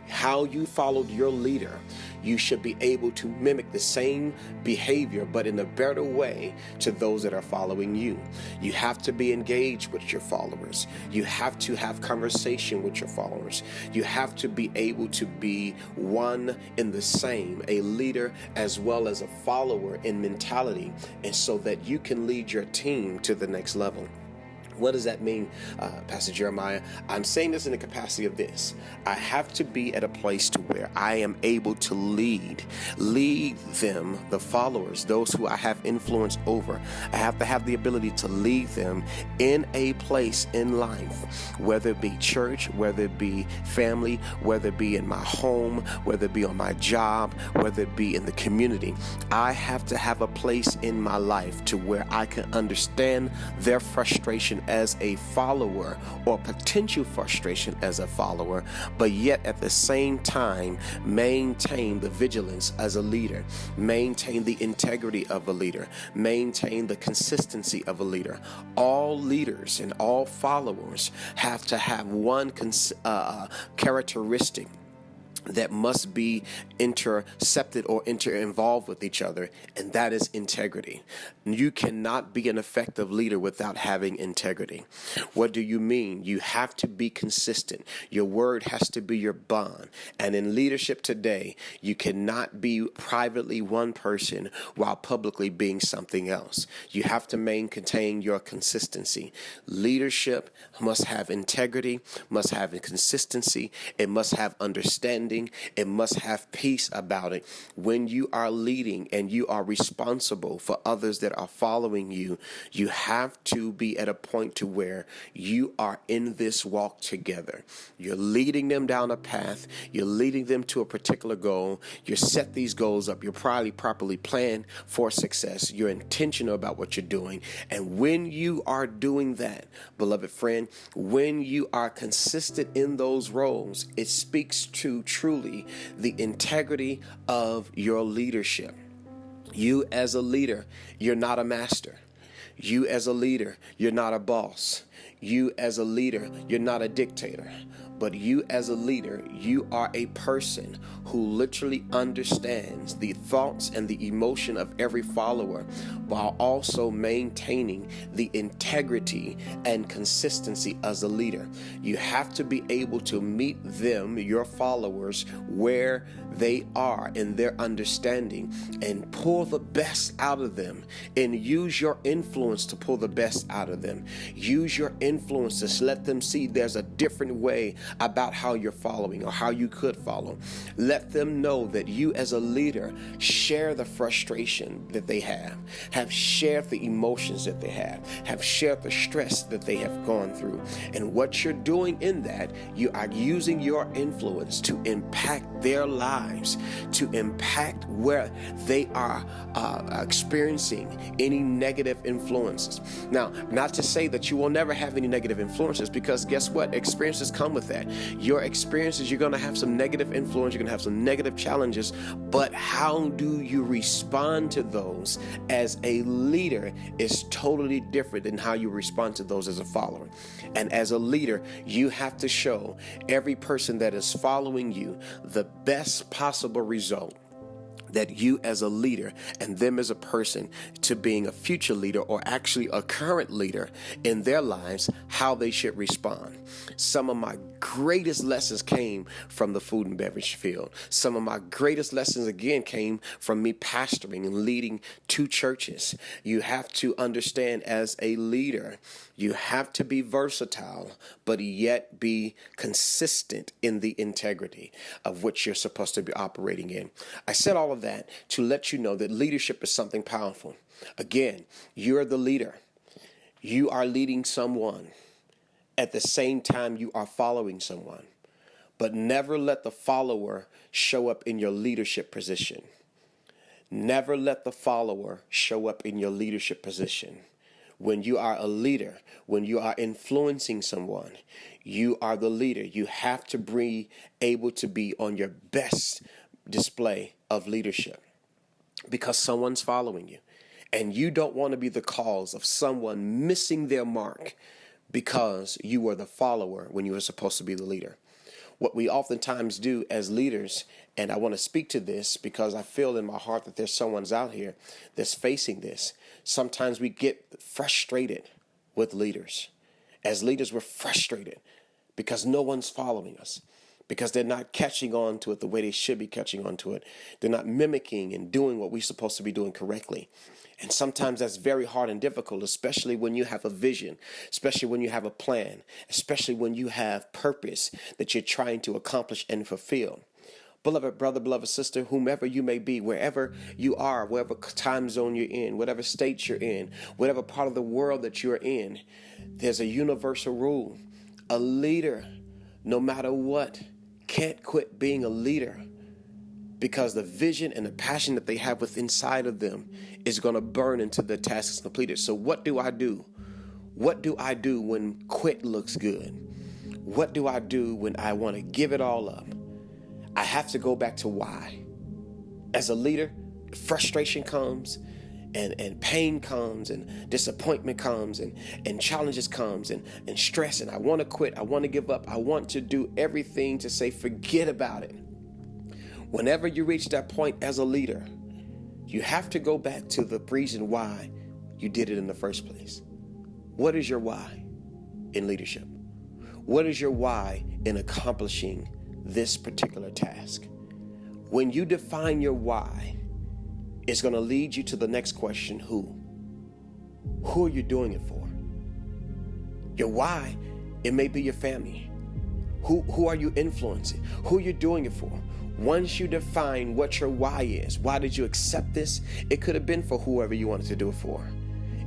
How you followed your leader, you should be able to mimic the same behavior, but in a better way to those that are following you. You have to be engaged with your followers. You have to have conversation with your followers. You have to be able to be one in the same, a leader as well as a follower in mentality, and so that you can lead your team to the next level. What does that mean, Pastor Jeremiah? I'm saying this in the capacity of this. I have to be at a place to where I am able to lead them, the followers, those who I have influence over. I have to have the ability to lead them in a place in life, whether it be church, whether it be family, whether it be in my home, whether it be on my job, whether it be in the community. I have to have a place in my life to where I can understand their frustration as a follower or potential frustration as a follower, but yet at the same time maintain the vigilance as a leader, maintain the integrity of a leader, maintain the consistency of a leader. All leaders and all followers have to have one characteristic that must be intercepted or involved with each other, and that is integrity. You cannot be an effective leader without having integrity. What do you mean? You have to be consistent. Your word has to be your bond. And in leadership today, you cannot be privately one person while publicly being something else. You have to maintain your consistency. Leadership must have integrity, must have consistency, it must have understanding. It must have peace about it. When you are leading and you are responsible for others that are following you, you have to be at a point to where you are in this walk together. You're leading them down a path. You're leading them to a particular goal. You set these goals up. You're probably properly planned for success. You're intentional about what you're doing. And when you are doing that, beloved friend, when you are consistent in those roles, it speaks to truly the integrity of your leadership. You as a leader, you're not a master. You as a leader, you're not a boss. You as a leader, you're not a dictator. But you as a leader, you are a person who literally understands the thoughts and the emotion of every follower, while also maintaining the integrity and consistency as a leader. You have to be able to meet them, your followers, where they are in their understanding and pull the best out of them, and use your influence to pull the best out of them. Use your your influences. Let them see there's a different way about how you're following or how you could follow. Let them know that you as a leader share the frustration that they have shared the emotions that they have shared the stress that they have gone through. And what you're doing in that, you are using your influence to impact their lives, to impact where they are experiencing any negative influences. Now, not to say that you will never have any negative influences, because guess what? Experiences come with that. Your experiences, you're going to have some negative influence, you're going to have some negative challenges, but how do you respond to those as a leader is totally different than how you respond to those as a follower. And as a leader, you have to show every person that is following you the best possible result that you as a leader and them as a person to being a future leader or actually a current leader in their lives, how they should respond. Some of my greatest lessons came from the food and beverage field. Some of my greatest lessons again came from me pastoring and leading two churches. You have to understand as a leader, you have to be versatile, but yet be consistent in the integrity of what you're supposed to be operating in. I said all of that to let you know that leadership is something powerful. Again, you're the leader. You are leading someone. At the same time, you are following someone. But never let the follower show up in your leadership position. Never let the follower show up in your leadership position. When you are a leader, when you are influencing someone, you are the leader. You have to be able to be on your best display of leadership because someone's following you. And you don't want to be the cause of someone missing their mark because you were the follower when you were supposed to be the leader. What we oftentimes do as leaders, and I want to speak to this because I feel in my heart that there's someone's out here that's facing this. Sometimes we get frustrated with leaders. As leaders, we're frustrated because no one's following us, because they're not catching on to it the way they should be catching on to it. They're not mimicking and doing what we're supposed to be doing correctly. And sometimes that's very hard and difficult, especially when you have a vision, especially when you have a plan, especially when you have purpose that you're trying to accomplish and fulfill. Beloved brother, beloved sister, whomever you may be, wherever you are, whatever time zone you're in, whatever state you're in, whatever part of the world that you're in, there's a universal rule. A leader, no matter what, can't quit being a leader, because the vision and the passion that they have within inside of them is going to burn until the task is completed. So what do I do? What do I do when quit looks good? What do I do when I want to give it all up? I have to go back to why. As a leader, frustration comes and pain comes and disappointment comes and challenges comes and stress, and I want to quit. I want to give up. I want to do everything to say forget about it. Whenever you reach that point as a leader, you have to go back to the reason why you did it in the first place. What is your why in leadership? What is your why in accomplishing this particular task? When you define your why, it's going to lead you to the next question, who? Who are you doing it for? Your why, it may be your family. Who are you influencing? Who are you doing it for? Once you define what your why is, why did you accept this? It could have been for whoever you wanted to do it for.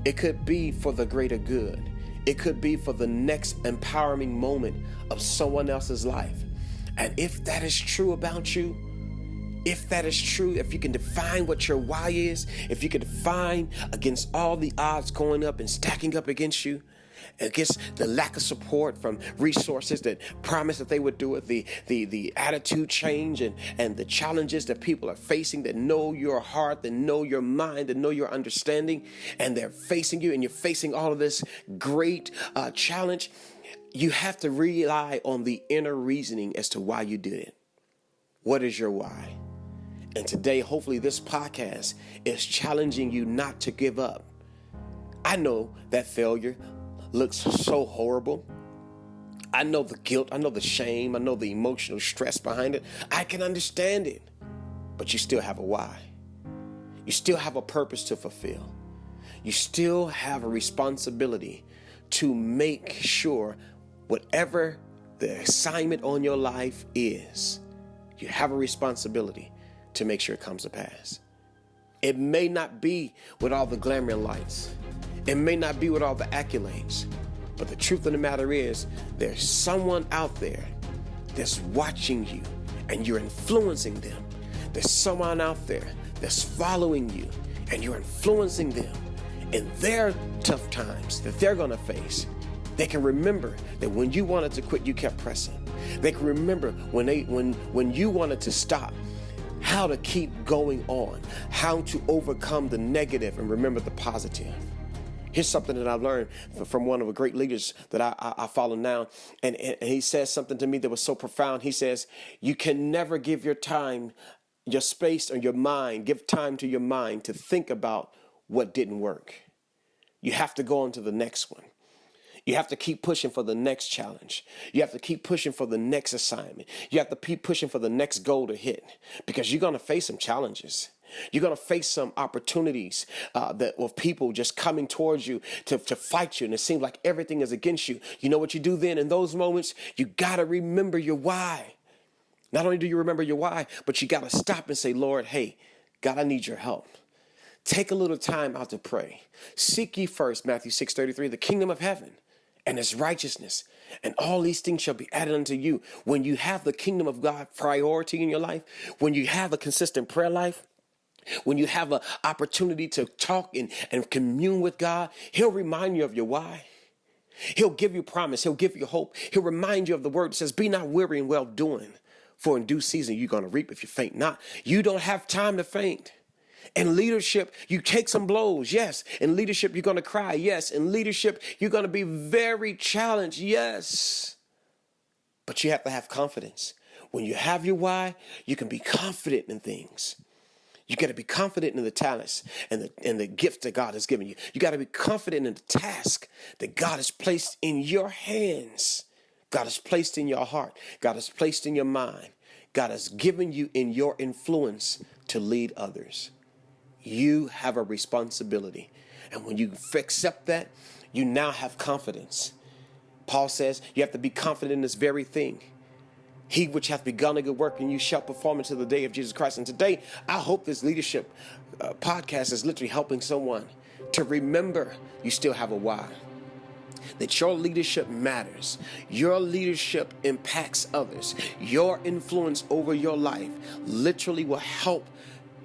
It could be for the greater good. It could be for the next empowering moment of someone else's life. And if that is true about you, if that is true, if you can define what your why is, if you can define against all the odds going up and stacking up against you, against the lack of support from resources that promised that they would do it, the attitude change and the challenges that people are facing that know your heart, that know your mind, that know your understanding, and they're facing you and you're facing all of this great challenge, you have to rely on the inner reasoning as to why you did it. What is your why? And today, hopefully this podcast is challenging you not to give up. I know that failure looks so horrible. I know the guilt, I know the shame, I know the emotional stress behind it. I can understand it, but you still have a why. You still have a purpose to fulfill. You still have a responsibility to make sure whatever the assignment on your life is, you have a responsibility to make sure it comes to pass. It may not be with all the glamour lights. It may not be with all the accolades. But the truth of the matter is, there's someone out there that's watching you and you're influencing them. There's someone out there that's following you and you're influencing them in their tough times that they're going to face. They can remember that when you wanted to quit, you kept pressing. They can remember when you wanted to stop, how to keep going on, how to overcome the negative and remember the positive. Here's something that I've learned from one of the great leaders that I follow now. And he says something to me that was so profound. He says, you can never give your time, your space, or your mind, give time to your mind to think about what didn't work. You have to go on to the next one. You have to keep pushing for the next challenge. You have to keep pushing for the next assignment. You have to keep pushing for the next goal to hit, because you're going to face some challenges. You're going to face some opportunities of people just coming towards you to fight you. And it seems like everything is against you. You know what you do then in those moments? You got to remember your why. Not only do you remember your why, but you got to stop and say, Lord, hey, God, I need your help. Take a little time out to pray. Seek ye first, Matthew 6:33, the kingdom of heaven and his righteousness, and all these things shall be added unto you. When you have the kingdom of God priority in your life, when you have a consistent prayer life, when you have an opportunity to talk and commune with God, he'll remind you of your why. He'll give you promise. He'll give you hope. He'll remind you of the word that says, be not weary in well doing, for in due season you're going to reap if you faint not. You don't have time to faint. In leadership, you take some blows. Yes. In leadership, you're going to cry. Yes. In leadership, you're going to be very challenged. Yes. But you have to have confidence. When you have your why, you can be confident in things. You got to be confident in the talents and the gifts that God has given you. You got to be confident in the task that God has placed in your hands. God has placed in your heart. God has placed in your mind. God has given you in your influence to lead others. You have a responsibility. And when you accept that, you now have confidence. Paul says you have to be confident in this very thing. He which hath begun a good work in you shall perform until the day of Jesus Christ. And today, I hope this leadership podcast is literally helping someone to remember you still have a why. That your leadership matters. Your leadership impacts others. Your influence over your life literally will help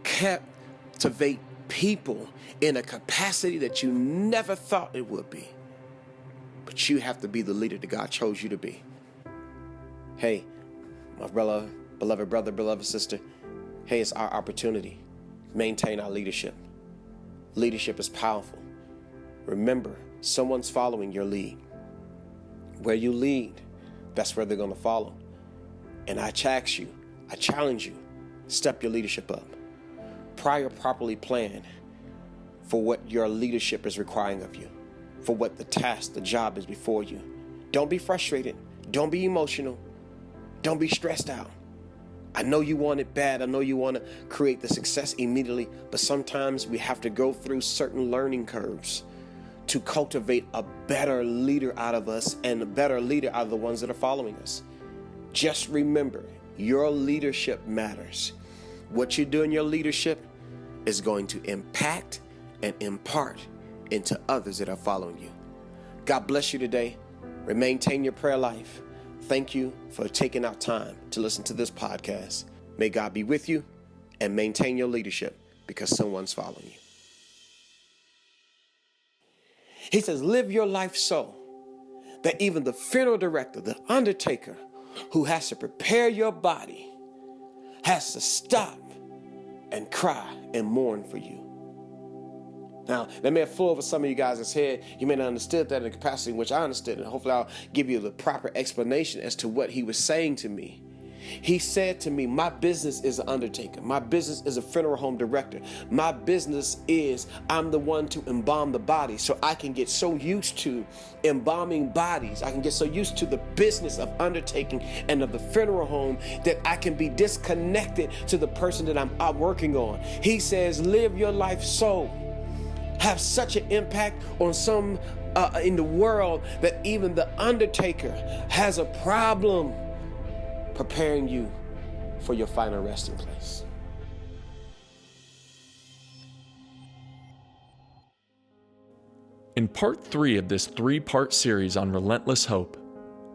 captivate people in a capacity that you never thought it would be. But you have to be the leader that God chose you to be. Hey, my beloved brother, beloved sister, hey, it's our opportunity. Maintain our leadership. Leadership is powerful. Remember, someone's following your lead. Where you lead, that's where they're going to follow. And I challenge you, step your leadership up. Properly plan for what your leadership is requiring of you, for what the task, the job is before you. Don't be frustrated. Don't be emotional. Don't be stressed out. I know you want it bad. I know you want to create the success immediately, but sometimes we have to go through certain learning curves to cultivate a better leader out of us and a better leader out of the ones that are following us. Just remember, your leadership matters. What you do in your leadership is going to impact and impart into others that are following you. God bless you today. Maintain your prayer life. Thank you for taking out time to listen to this podcast. May God be with you and maintain your leadership because someone's following you. He says, live your life so that even the funeral director, the undertaker, who has to prepare your body, has to stop and cry and mourn for you. Now, that may have flew over some of you guys' head. You may not understood that in the capacity in which I understood it. Hopefully I'll give you the proper explanation as to what he was saying to me. He said to me, my business is an undertaker. My business is a funeral home director. My business is I'm the one to embalm the body. So I can get so used to embalming bodies. I can get so used to the business of undertaking and of the funeral home that I can be disconnected to the person that I'm working on. He says, live your life so. have such an impact on some in the world that even the undertaker has a problem preparing you for your final resting place. In part 3 of this 3-part series on Relentless Hope,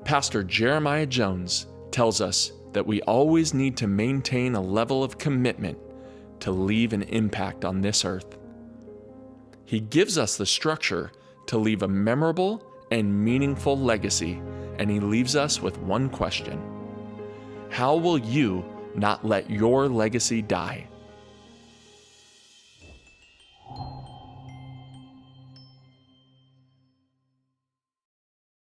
Pastor Jeremiah Jones tells us that we always need to maintain a level of commitment to leave an impact on this earth. He gives us the structure to leave a memorable and meaningful legacy, and he leaves us with one question: how will you not let your legacy die?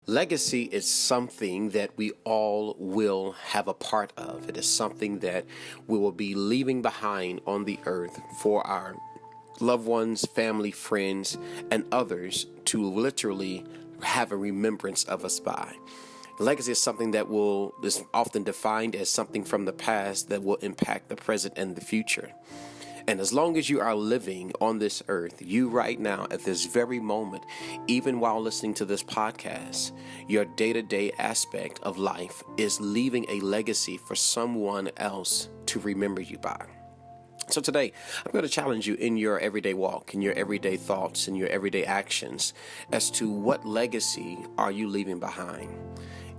Legacy is something that we all will have a part of. It is something that we will be leaving behind on the earth for our loved ones, family, friends, and others to literally have a remembrance of us by. Legacy is something that is often defined as something from the past that will impact the present and the future. And as long as you are living on this earth, you right now at this very moment, even while listening to this podcast, your day-to-day aspect of life is leaving a legacy for someone else to remember you by. So today, I'm going to challenge you in your everyday walk, in your everyday thoughts, in your everyday actions as to what legacy are you leaving behind.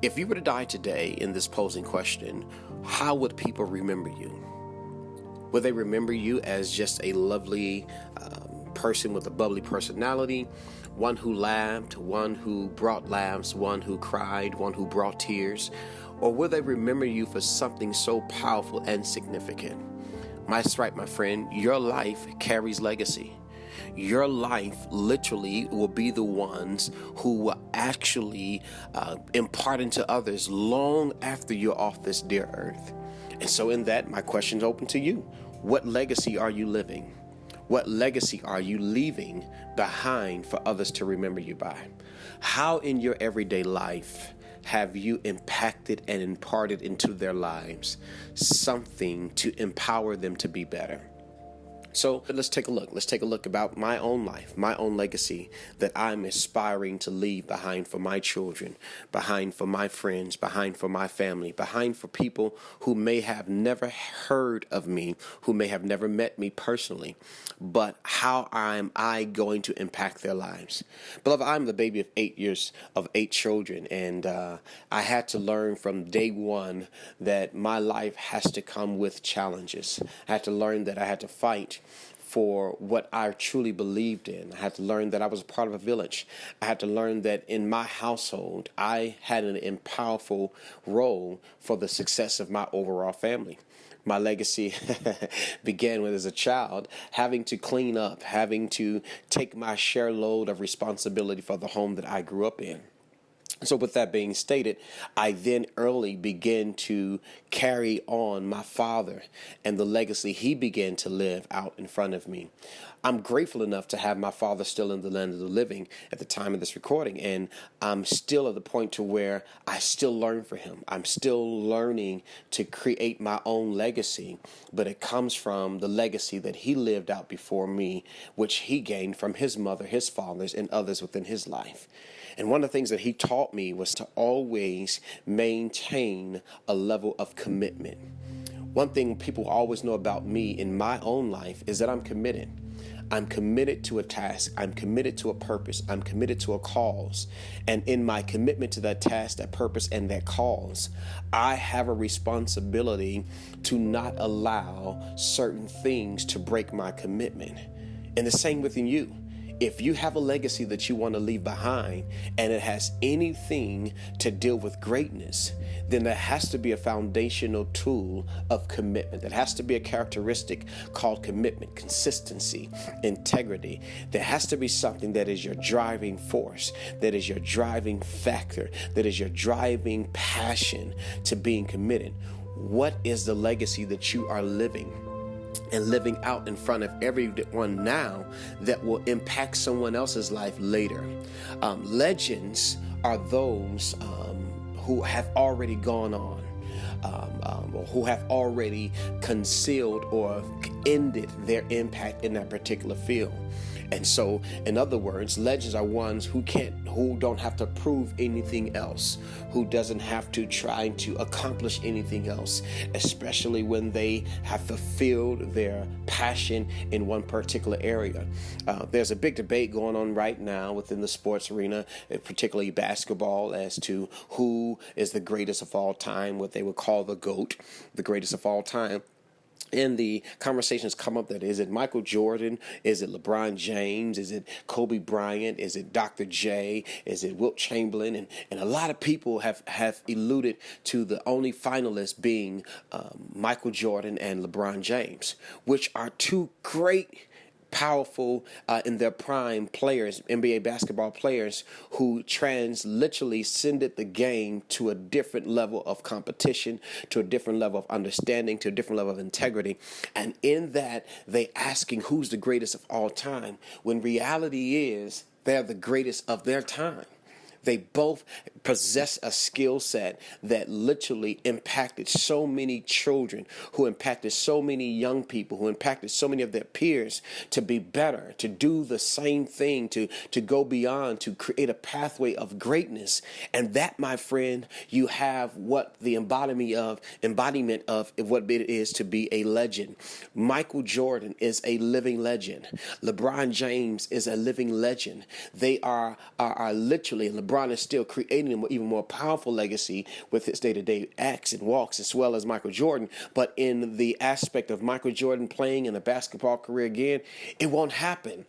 If you were to die today in this posing question, how would people remember you? Will they remember you as just a lovely person with a bubbly personality, one who laughed, one who brought laughs, one who cried, one who brought tears? Or will they remember you for something so powerful and significant? That's right, my friend, your life carries legacy. Your life literally will be the ones who will actually impart into others long after you're off this dear earth. And so in that, my question is open to you. What legacy are you living? What legacy are you leaving behind for others to remember you by? How in your everyday life have you impacted and imparted into their lives something to empower them to be better? So let's take a look. Let's take a look about my own life, my own legacy that I'm aspiring to leave behind for my children, behind for my friends, behind for my family, behind for people who may have never heard of me, who may have never met me personally, but how am I going to impact their lives? Beloved, I'm the baby of 8 children, and I had to learn from day one that my life has to come with challenges. I had to learn that I had to fight for what I truly believed in. I had to learn that I was a part of a village. I had to learn that in my household, I had an powerful role for the success of my overall family. My legacy began when, as a child, having to clean up, having to take my share load of responsibility for the home that I grew up in. So with that being stated, I then early began to carry on my father and the legacy he began to live out in front of me. I'm grateful enough to have my father still in the land of the living at the time of this recording, and I'm still at the point to where I still learn from him. I'm still learning to create my own legacy, but it comes from the legacy that he lived out before me, which he gained from his mother, his fathers, and others within his life. And one of the things that he taught me was to always maintain a level of commitment. One thing people always know about me in my own life is that I'm committed. I'm committed to a task. I'm committed to a purpose. I'm committed to a cause. And in my commitment to that task, that purpose, and that cause, I have a responsibility to not allow certain things to break my commitment. And the same within you. If you have a legacy that you want to leave behind and it has anything to deal with greatness, then there has to be a foundational tool of commitment. There has to be a characteristic called commitment, consistency, integrity. There has to be something that is your driving force, that is your driving factor, that is your driving passion to being committed. What is the legacy that you are living and living out in front of everyone now that will impact someone else's life later? Legends are those who have already gone on, or who have already concealed or ended their impact in that particular field. And so, in other words, legends are ones who don't have to prove anything else, who doesn't have to try to accomplish anything else, especially when they have fulfilled their passion in one particular area. There's a big debate going on right now within the sports arena, particularly basketball, as to who is the greatest of all time, what they would call the GOAT, the greatest of all time. And the conversations come up that is it Michael Jordan? Is it LeBron James? Is it Kobe Bryant? Is it Dr. J? Is it Wilt Chamberlain? And a lot of people have alluded to the only finalists being Michael Jordan and LeBron James, which are two great, powerful in their prime players, NBA basketball players who literally sended the game to a different level of competition, to a different level of understanding, to a different level of integrity. And in that, they asking who's the greatest of all time, when reality is they're the greatest of their time. They both possess a skill set that literally impacted so many children, who impacted so many young people, who impacted so many of their peers to be better, to do the same thing, to go beyond, to create a pathway of greatness. And that, my friend, you have what the embodiment of what it is to be a legend. Michael Jordan is a living legend. LeBron James is a living legend. They are literally, LeBron is still creating an even more powerful legacy with his day-to-day acts and walks, as well as Michael Jordan. But in the aspect of Michael Jordan playing in a basketball career again, it won't happen.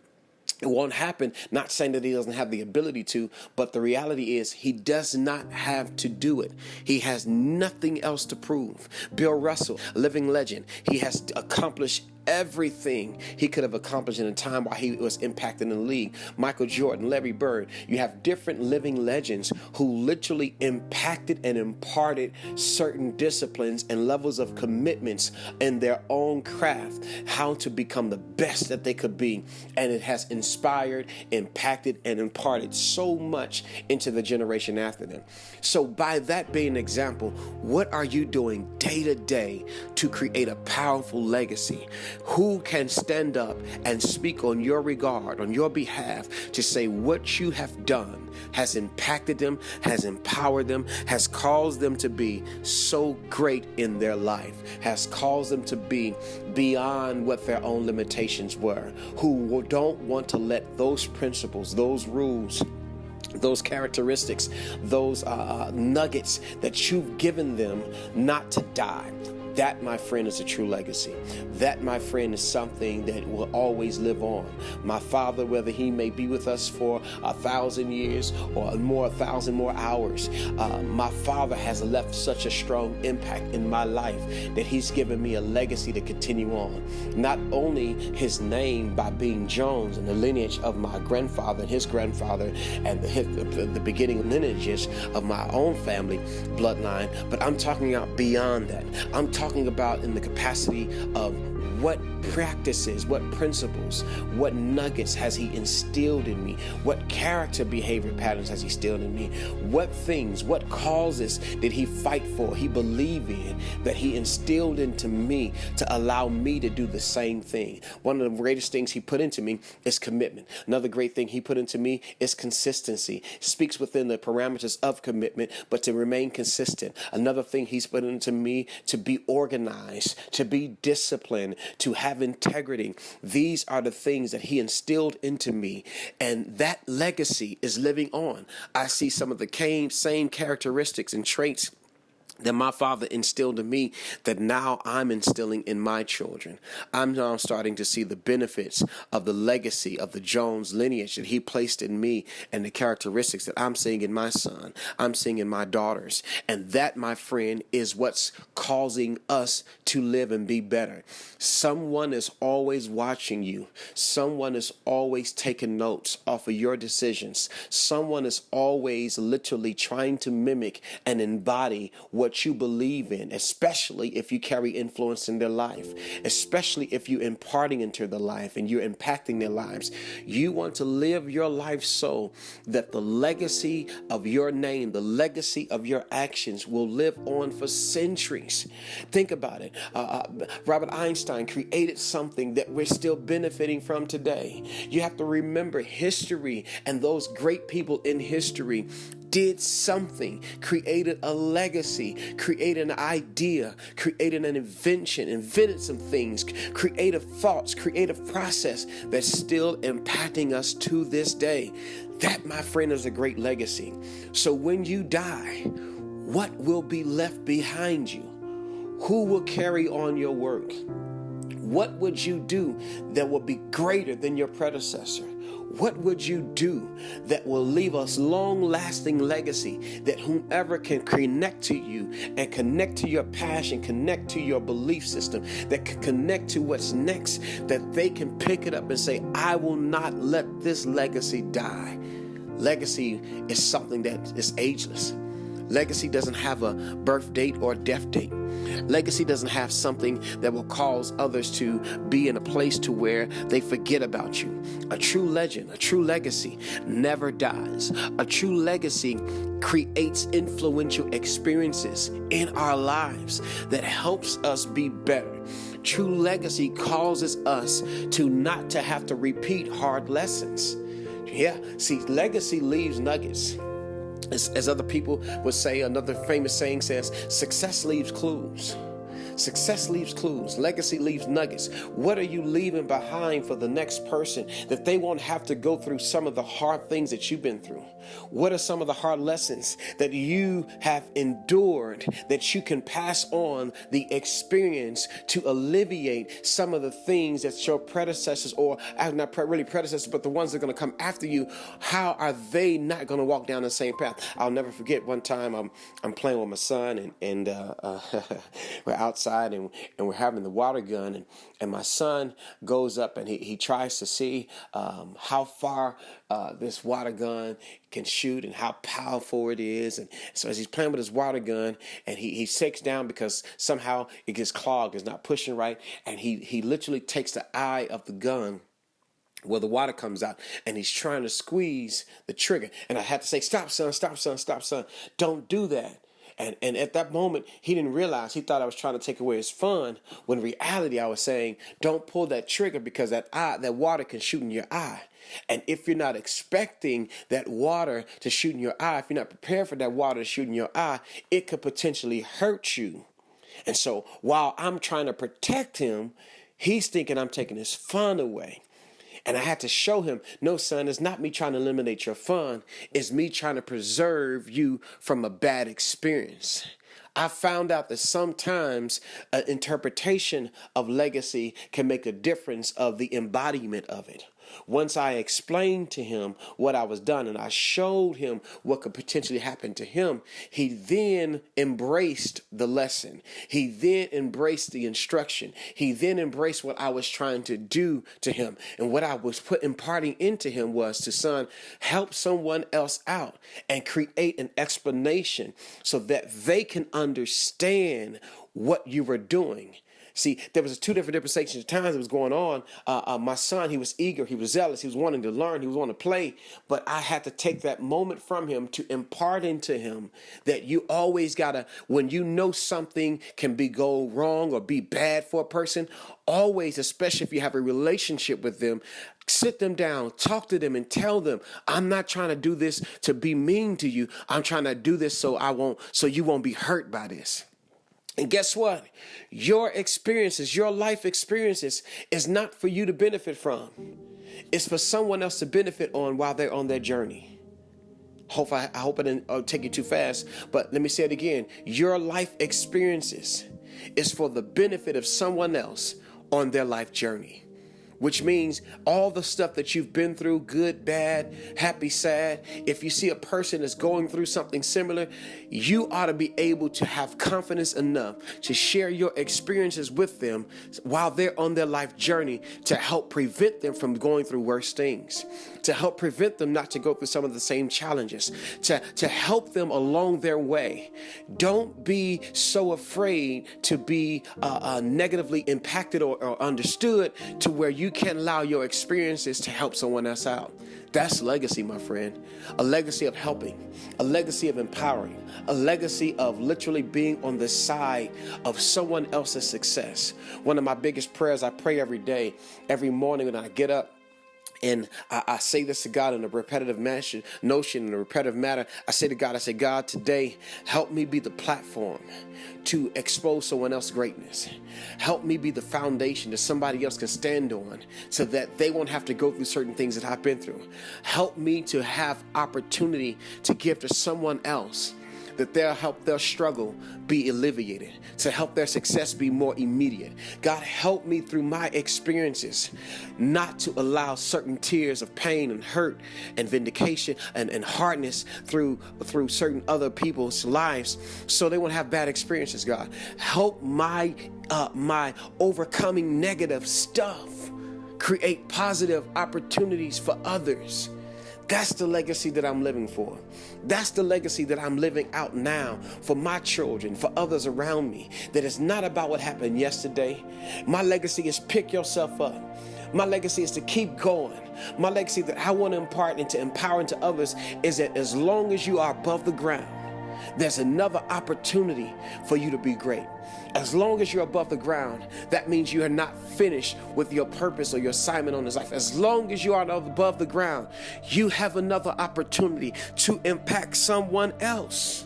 It won't happen. Not saying that he doesn't have the ability to, but the reality is he does not have to do it. He has nothing else to prove. Bill Russell, living legend, he has accomplished everything he could have accomplished in a time while he was impacted in the league. Michael Jordan, Larry Bird, you have different living legends who literally impacted and imparted certain disciplines and levels of commitments in their own craft, how to become the best that they could be. And it has inspired, impacted, and imparted so much into the generation after them. So by that being an example, what are you doing day to day to create a powerful legacy? Who can stand up and speak on your regard, on your behalf, to say what you have done has impacted them, has empowered them, has caused them to be so great in their life, has caused them to be beyond what their own limitations were, who don't want to let those principles, those rules, those characteristics, those nuggets that you've given them not to die. That, my friend, is a true legacy. That, my friend, is something that will always live on. My father, whether he may be with us for 1,000 years or 1,000 more hours, my father has left such a strong impact in my life that he's given me a legacy to continue on. Not only his name by being Jones and the lineage of my grandfather and his grandfather and the beginning lineages of my own family bloodline, but I'm talking about beyond that. I'm talking about in the capacity of what practices, what principles, what nuggets has he instilled in me? What character behavior patterns has he instilled in me? What things, what causes did he fight for, he believed in, that he instilled into me to allow me to do the same thing? One of the greatest things he put into me is commitment. Another great thing he put into me is consistency. Speaks within the parameters of commitment, but to remain consistent. Another thing he's put into me, to be organized, to be disciplined, to have integrity. These are the things that he instilled into me, and that legacy is living on. I see some of the same characteristics and traits that my father instilled in me that now I'm instilling in my children. I'm now starting to see the benefits of the legacy of the Jones lineage that he placed in me, and the characteristics that I'm seeing in my son, I'm seeing in my daughters. And that, my friend, is what's causing us to live and be better. Someone is always watching you. Someone is always taking notes off of your decisions. Someone is always literally trying to mimic and embody what what you believe in, especially if you carry influence in their life, especially if you're imparting into their life and you're impacting their lives. You want to live your life so that the legacy of your name, the legacy of your actions will live on for centuries. Think about it. Robert Einstein created something that we're still benefiting from today. You have to remember history, and those great people in history did something, created a legacy, created an idea, created an invention, invented some things, creative thoughts, creative process that's still impacting us to this day. That, my friend, is a great legacy. So when you die, what will be left behind you? Who will carry on your work? What would you do that will be greater than your predecessor? What would you do that will leave us long-lasting legacy that whomever can connect to you and connect to your passion, connect to your belief system, that can connect to what's next, that they can pick it up and say, I will not let this legacy die. Legacy is something that is ageless. Legacy doesn't have a birth date or death date. Legacy doesn't have something that will cause others to be in a place to where they forget about you. A true legend, a true legacy never dies. A true legacy creates influential experiences in our lives that helps us be better. True legacy causes us to not to have to repeat hard lessons. Yeah, see, legacy leaves nuggets. As other people would say, another famous saying says, success leaves clues. Success leaves clues. Legacy leaves nuggets. What are you leaving behind for the next person that they won't have to go through some of the hard things that you've been through? What are some of the hard lessons that you have endured that you can pass on the experience to alleviate some of the things that your predecessors, or not really predecessors, but the ones that are going to come after you, how are they not going to walk down the same path? I'll never forget one time I'm playing with my son and we're outside and we're having the water gun and my son goes up and he tries to see how far this water gun can shoot and how powerful it is. And so as he's playing with his water gun and he shakes down because somehow it gets clogged, it's not pushing right, and he literally takes the eye of the gun where the water comes out and he's trying to squeeze the trigger. And I had to say, stop, son, don't do that. And at that moment, he didn't realize, he thought I was trying to take away his fun, when in reality I was saying, don't pull that trigger because that water can shoot in your eye. And if you're not expecting that water to shoot in your eye, if you're not prepared for that water to shoot in your eye, it could potentially hurt you. And so while I'm trying to protect him, he's thinking I'm taking his fun away. And I had to show him, no, son, it's not me trying to eliminate your fun. It's me trying to preserve you from a bad experience. I found out that sometimes an interpretation of legacy can make a difference of the embodiment of it. Once I explained to him what I was done and I showed him what could potentially happen to him, he then embraced the lesson. He then embraced the instruction. He then embraced what I was trying to do to him. And what I was imparting into him was to, son, help someone else out and create an explanation so that they can understand what you were doing. See, there was two different sections of times that was going on. My son, he was eager, he was zealous, he was wanting to learn, he was wanting to play. But I had to take that moment from him to impart into him that you always gotta, when you know something can go wrong or be bad for a person, always, especially if you have a relationship with them, sit them down, talk to them, and tell them, I'm not trying to do this to be mean to you. I'm trying to do this so you won't be hurt by this. And guess what? Your experiences, your life experiences is not for you to benefit from. It's for someone else to benefit on while they're on their journey. I hope I didn't take you too fast, but let me say it again. Your life experiences is for the benefit of someone else on their life journey. which means all the stuff that you've been through, good, bad, happy, sad. If you see a person that's going through something similar, you ought to be able to have confidence enough to share your experiences with them while they're on their life journey, to help prevent them from going through worse things, to help prevent them not to go through some of the same challenges, to help them along their way. Don't be so afraid to be negatively impacted or understood to where you can't allow your experiences to help someone else out. That's legacy, my friend. A legacy of helping, a legacy of empowering, a legacy of literally being on the side of someone else's success. One of my biggest prayers I pray every day, every morning when I get up, and I say this to God in a repetitive notion, in a repetitive matter. I say to God, God, today, help me be the platform to expose someone else's greatness. Help me be the foundation that somebody else can stand on so that they won't have to go through certain things that I've been through. Help me to have opportunity to give to someone else, that they'll help their struggle be alleviated, to help their success be more immediate. God, help me through my experiences not to allow certain tears of pain and hurt and vindication and hardness through certain other people's lives so they won't have bad experiences, God. Help my overcoming negative stuff create positive opportunities for others. That's the legacy that I'm living for. That's the legacy that I'm living out now for my children, for others around me. That it's not about what happened yesterday. My legacy is pick yourself up. My legacy is to keep going. My legacy that I want to impart and to empower into others is that as long as you are above the ground, there's another opportunity for you to be great. As long as you're above the ground, that means you are not finished with your purpose or your assignment on this life. As long as you are above the ground, you have another opportunity to impact someone else.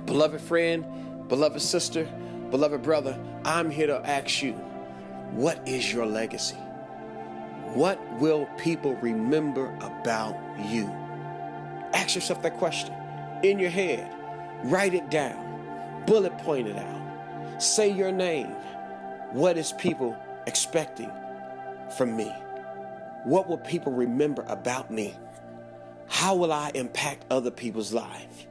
Beloved friend, beloved sister, beloved brother, I'm here to ask you, what is your legacy? What will people remember about you? Ask yourself that question in your head. Write it down. Bullet point it out. Say your name. What is people expecting from me? What will people remember about me? How will I impact other people's lives?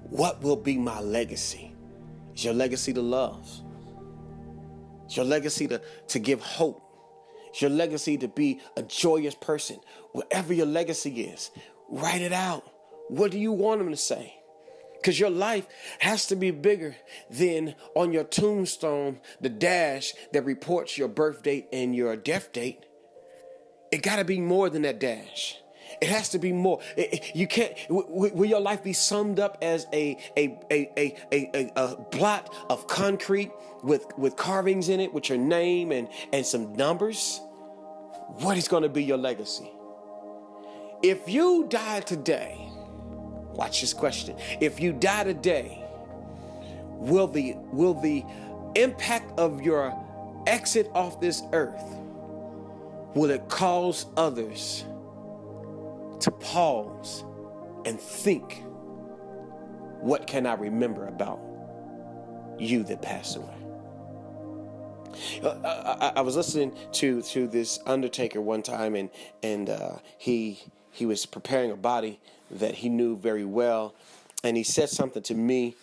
What will be my legacy? Is your legacy to love? Is your legacy to give hope? Is your legacy to be a joyous person? Whatever your legacy is, write it out. What do you want them to say? Because your life has to be bigger than on your tombstone, the dash that reports your birth date and your death date. It got to be more than that dash. It has to be more. You can't. Will your life be summed up as a blot of concrete with carvings in it, with your name and some numbers? What is going to be your legacy? If you die today, watch this question. If you die today, will the impact of your exit off this earth, will it cause others to pause and think, what can I remember about you that passed away? I was listening to this undertaker one time, and he was preparing a body that he knew very well, and he said something to me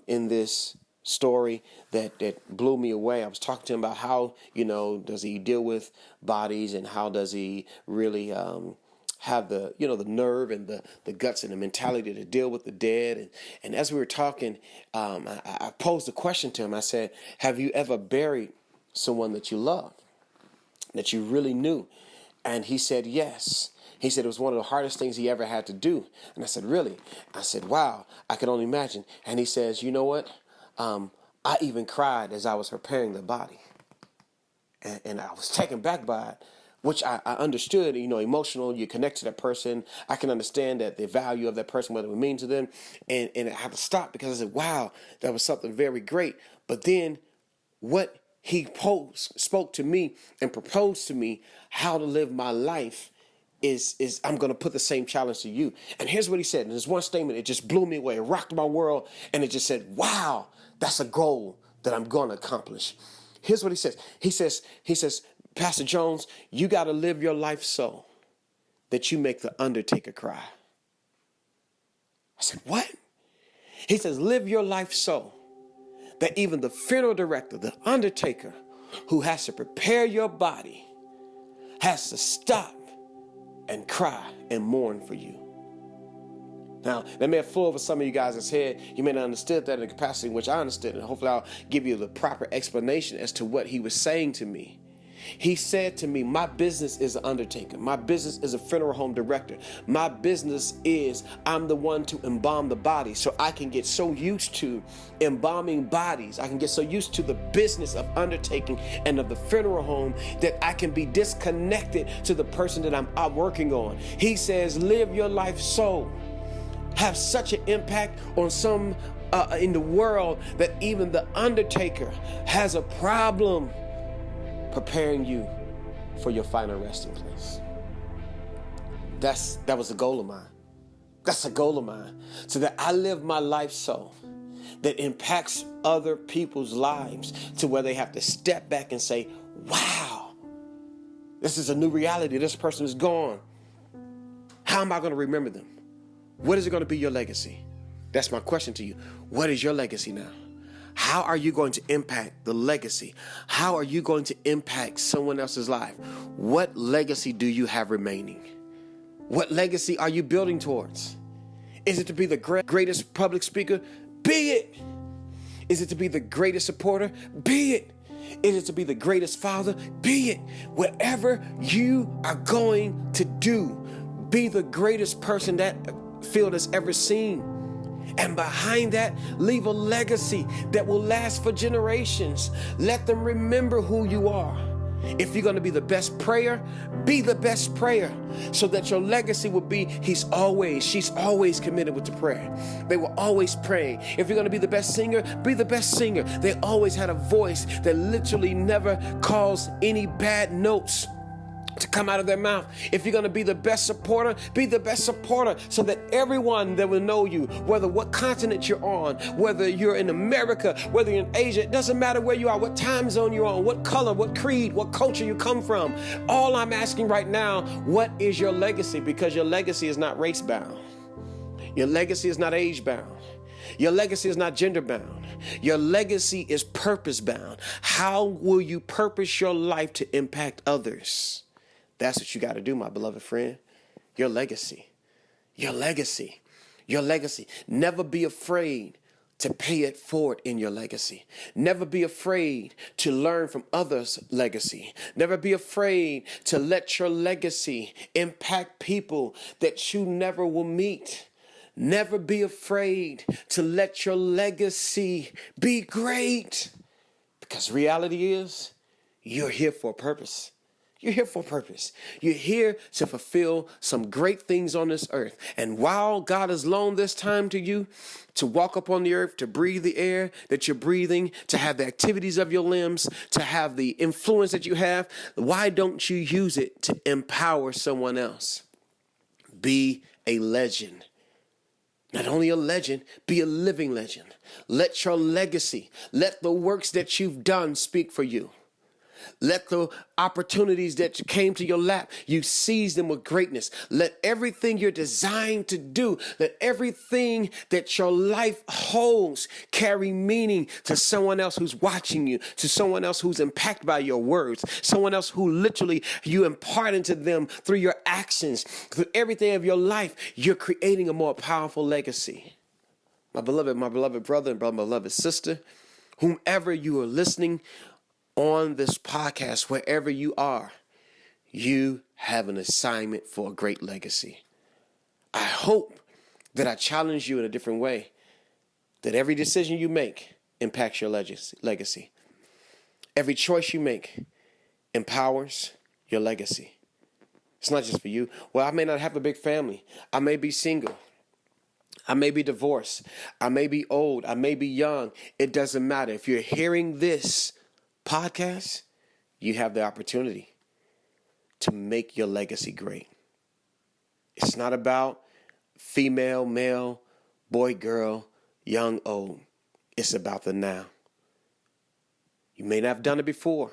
in this story that blew me away. I was talking to him about how, does he deal with bodies, and how does he really have the nerve and the guts and the mentality to deal with the dead. And as we were talking, I posed a question to him. I said, have you ever buried someone that you loved, that you really knew? And he said, yes. He said it was one of the hardest things he ever had to do. And I said, really? I said, wow, I could only imagine. And he says, you know what? I even cried as I was preparing the body. And I was taken back by it, which I understood, emotional, you connect to that person. I can understand that the value of that person, what it would mean to them. And I had to stop because I said, wow, that was something very great. But then what he spoke to me and proposed to me how to live my life is I'm going to put the same challenge to you. And here's what he said. And there's one statement, it just blew me away. It rocked my world. And it just said, wow, that's a goal that I'm going to accomplish. Here's what he says. He says, Pastor Jones, you got to live your life so that you make the undertaker cry. I said, what? He says, live your life so that even the funeral director, the undertaker, who has to prepare your body, has to stop and cry and mourn for you. Now, that may have flew over some of you guys' head. You may not understand that in the capacity in which I understood it. Hopefully I'll give you the proper explanation as to what he was saying to me. He said to me, my business is an undertaker. My business is a funeral home director. My business is I'm the one to embalm the body. So I can get so used to embalming bodies. I can get so used to the business of undertaking and of the funeral home that I can be disconnected to the person that I'm working on. He says, live your life so. Have such an impact on some in the world that even the undertaker has a problem preparing you for your final resting place. That was a goal of mine. That's a goal of mine. So that I live my life so that impacts other people's lives to where they have to step back and say, wow, this is a new reality. This person is gone. How am I going to remember them? What is it going to be your legacy? That's my question to you. What is your legacy now? How are you going to impact the legacy? How are you going to impact someone else's life? What legacy do you have remaining? What legacy are you building towards? Is it to be the greatest public speaker? Be it. Is it to be the greatest supporter? Be it. Is it to be the greatest father? Be it. Whatever you are going to do, be the greatest person that field has ever seen. And behind that, leave a legacy that will last for generations. Let them remember who you are. If you're going to be the best prayer, be the best prayer, so that your legacy will be, she's always committed with the prayer. They were always praying. If you're going to be the best singer, be the best singer. They always had a voice that literally never caused any bad notes to come out of their mouth. If you're going to be the best supporter, be the best supporter, so that everyone that will know you, whether what continent you're on, whether you're in America, whether you're in Asia, it doesn't matter where you are, what time zone you're on, what color, what creed, what culture you come from. All I'm asking right now, what is your legacy? Because your legacy is not race bound. Your legacy is not age bound. Your legacy is not gender bound. Your legacy is purpose bound. How will you purpose your life to impact others? That's what you got to do, my beloved friend. Your legacy. Your legacy. Your legacy. Never be afraid to pay it forward in your legacy. Never be afraid to learn from others' legacy. Never be afraid to let your legacy impact people that you never will meet. Never be afraid to let your legacy be great. Because reality is, you're here for a purpose. You're here for a purpose. You're here to fulfill some great things on this earth. And while God has loaned this time to you to walk upon the earth, to breathe the air that you're breathing, to have the activities of your limbs, to have the influence that you have, why don't you use it to empower someone else? Be a legend. Not only a legend, be a living legend. Let your legacy, let the works that you've done speak for you. Let the opportunities that came to your lap, you seize them with greatness. Let everything you're designed to do, let everything that your life holds carry meaning to someone else who's watching you, to someone else who's impacted by your words, someone else who literally you impart into them through your actions, through everything of your life. You're creating a more powerful legacy. My beloved brother and my beloved sister, whomever you are listening on this podcast, wherever you are, you have an assignment for a great legacy. I hope that I challenge you in a different way, that every decision you make impacts your legacy. Every choice you make empowers your legacy. It's not just for you. Well, I may not have a big family. I may be single. I may be divorced. I may be old. I may be young. It doesn't matter. If you're hearing this podcast, you have the opportunity to make your legacy great. It's not about female, male, boy, girl, young, old. It's about the now. You may not have done it before,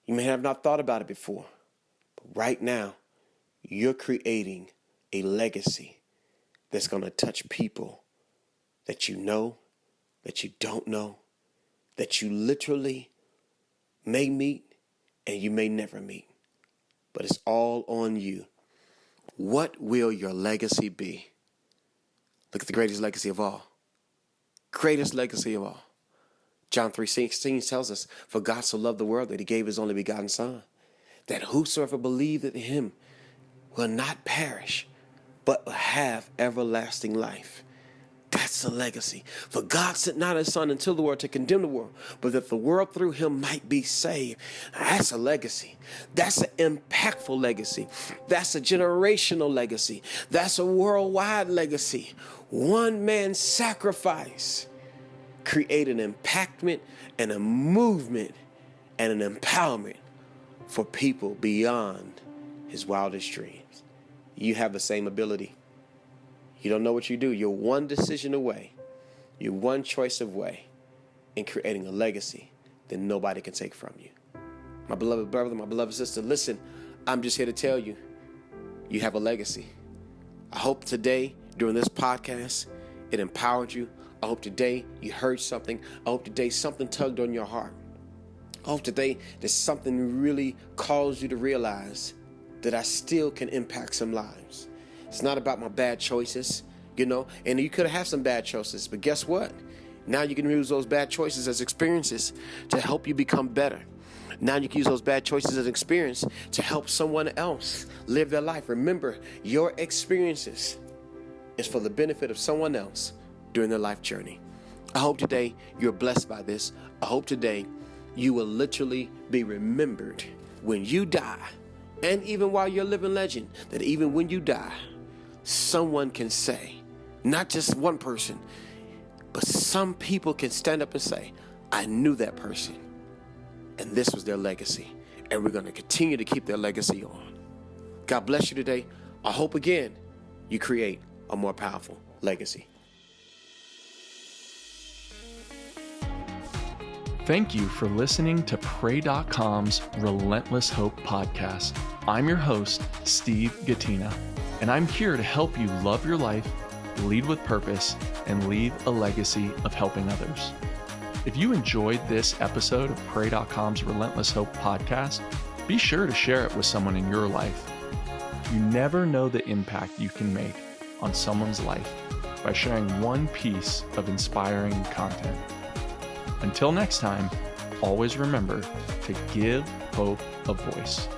You may have not thought about it before, but right now, you're creating a legacy that's going to touch people that you know, that you don't know, that you literally may meet and you may never meet. But it's all on you. What will your legacy be? Look at the greatest legacy of all. Greatest legacy of all. John 3:16 tells us, for God so loved the world that he gave his only begotten Son, that whosoever believed in him will not perish, but will have everlasting life. That's the legacy. For God sent not his Son into the world to condemn the world, but that the world through him might be saved. That's a legacy. That's an impactful legacy. That's a generational legacy. That's a worldwide legacy. One man's sacrifice created an impactment and a movement and an empowerment for people beyond his wildest dreams. You have the same ability. You don't know what you do. You're one decision away. You're one choice away in creating a legacy that nobody can take from you. My beloved brother, my beloved sister, listen, I'm just here to tell you, you have a legacy. I hope today, during this podcast, it empowered you. I hope today you heard something. I hope today something tugged on your heart. I hope today that something really caused you to realize that I still can impact some lives. It's not about my bad choices, and you could have some bad choices, but guess what? Now you can use those bad choices as experiences to help you become better. Now you can use those bad choices as experience to help someone else live their life. Remember, your experiences is for the benefit of someone else during their life journey. I hope today you're blessed by this. I hope today you will literally be remembered when you die, and even while you're a living legend, that even when you die, someone can say, not just one person, but some people can stand up and say, I knew that person, and this was their legacy, and we're going to continue to keep their legacy on. God bless you today. I hope again you create a more powerful legacy. Thank you for listening to pray.com's Relentless Hope podcast. I'm your host, Steve Gatena, and I'm here to help you love your life, lead with purpose, and leave a legacy of helping others. If you enjoyed this episode of pray.com's Relentless Hope podcast, be sure to share it with someone in your life. You never know the impact you can make on someone's life by sharing one piece of inspiring content. Until next time, always remember to give hope a voice.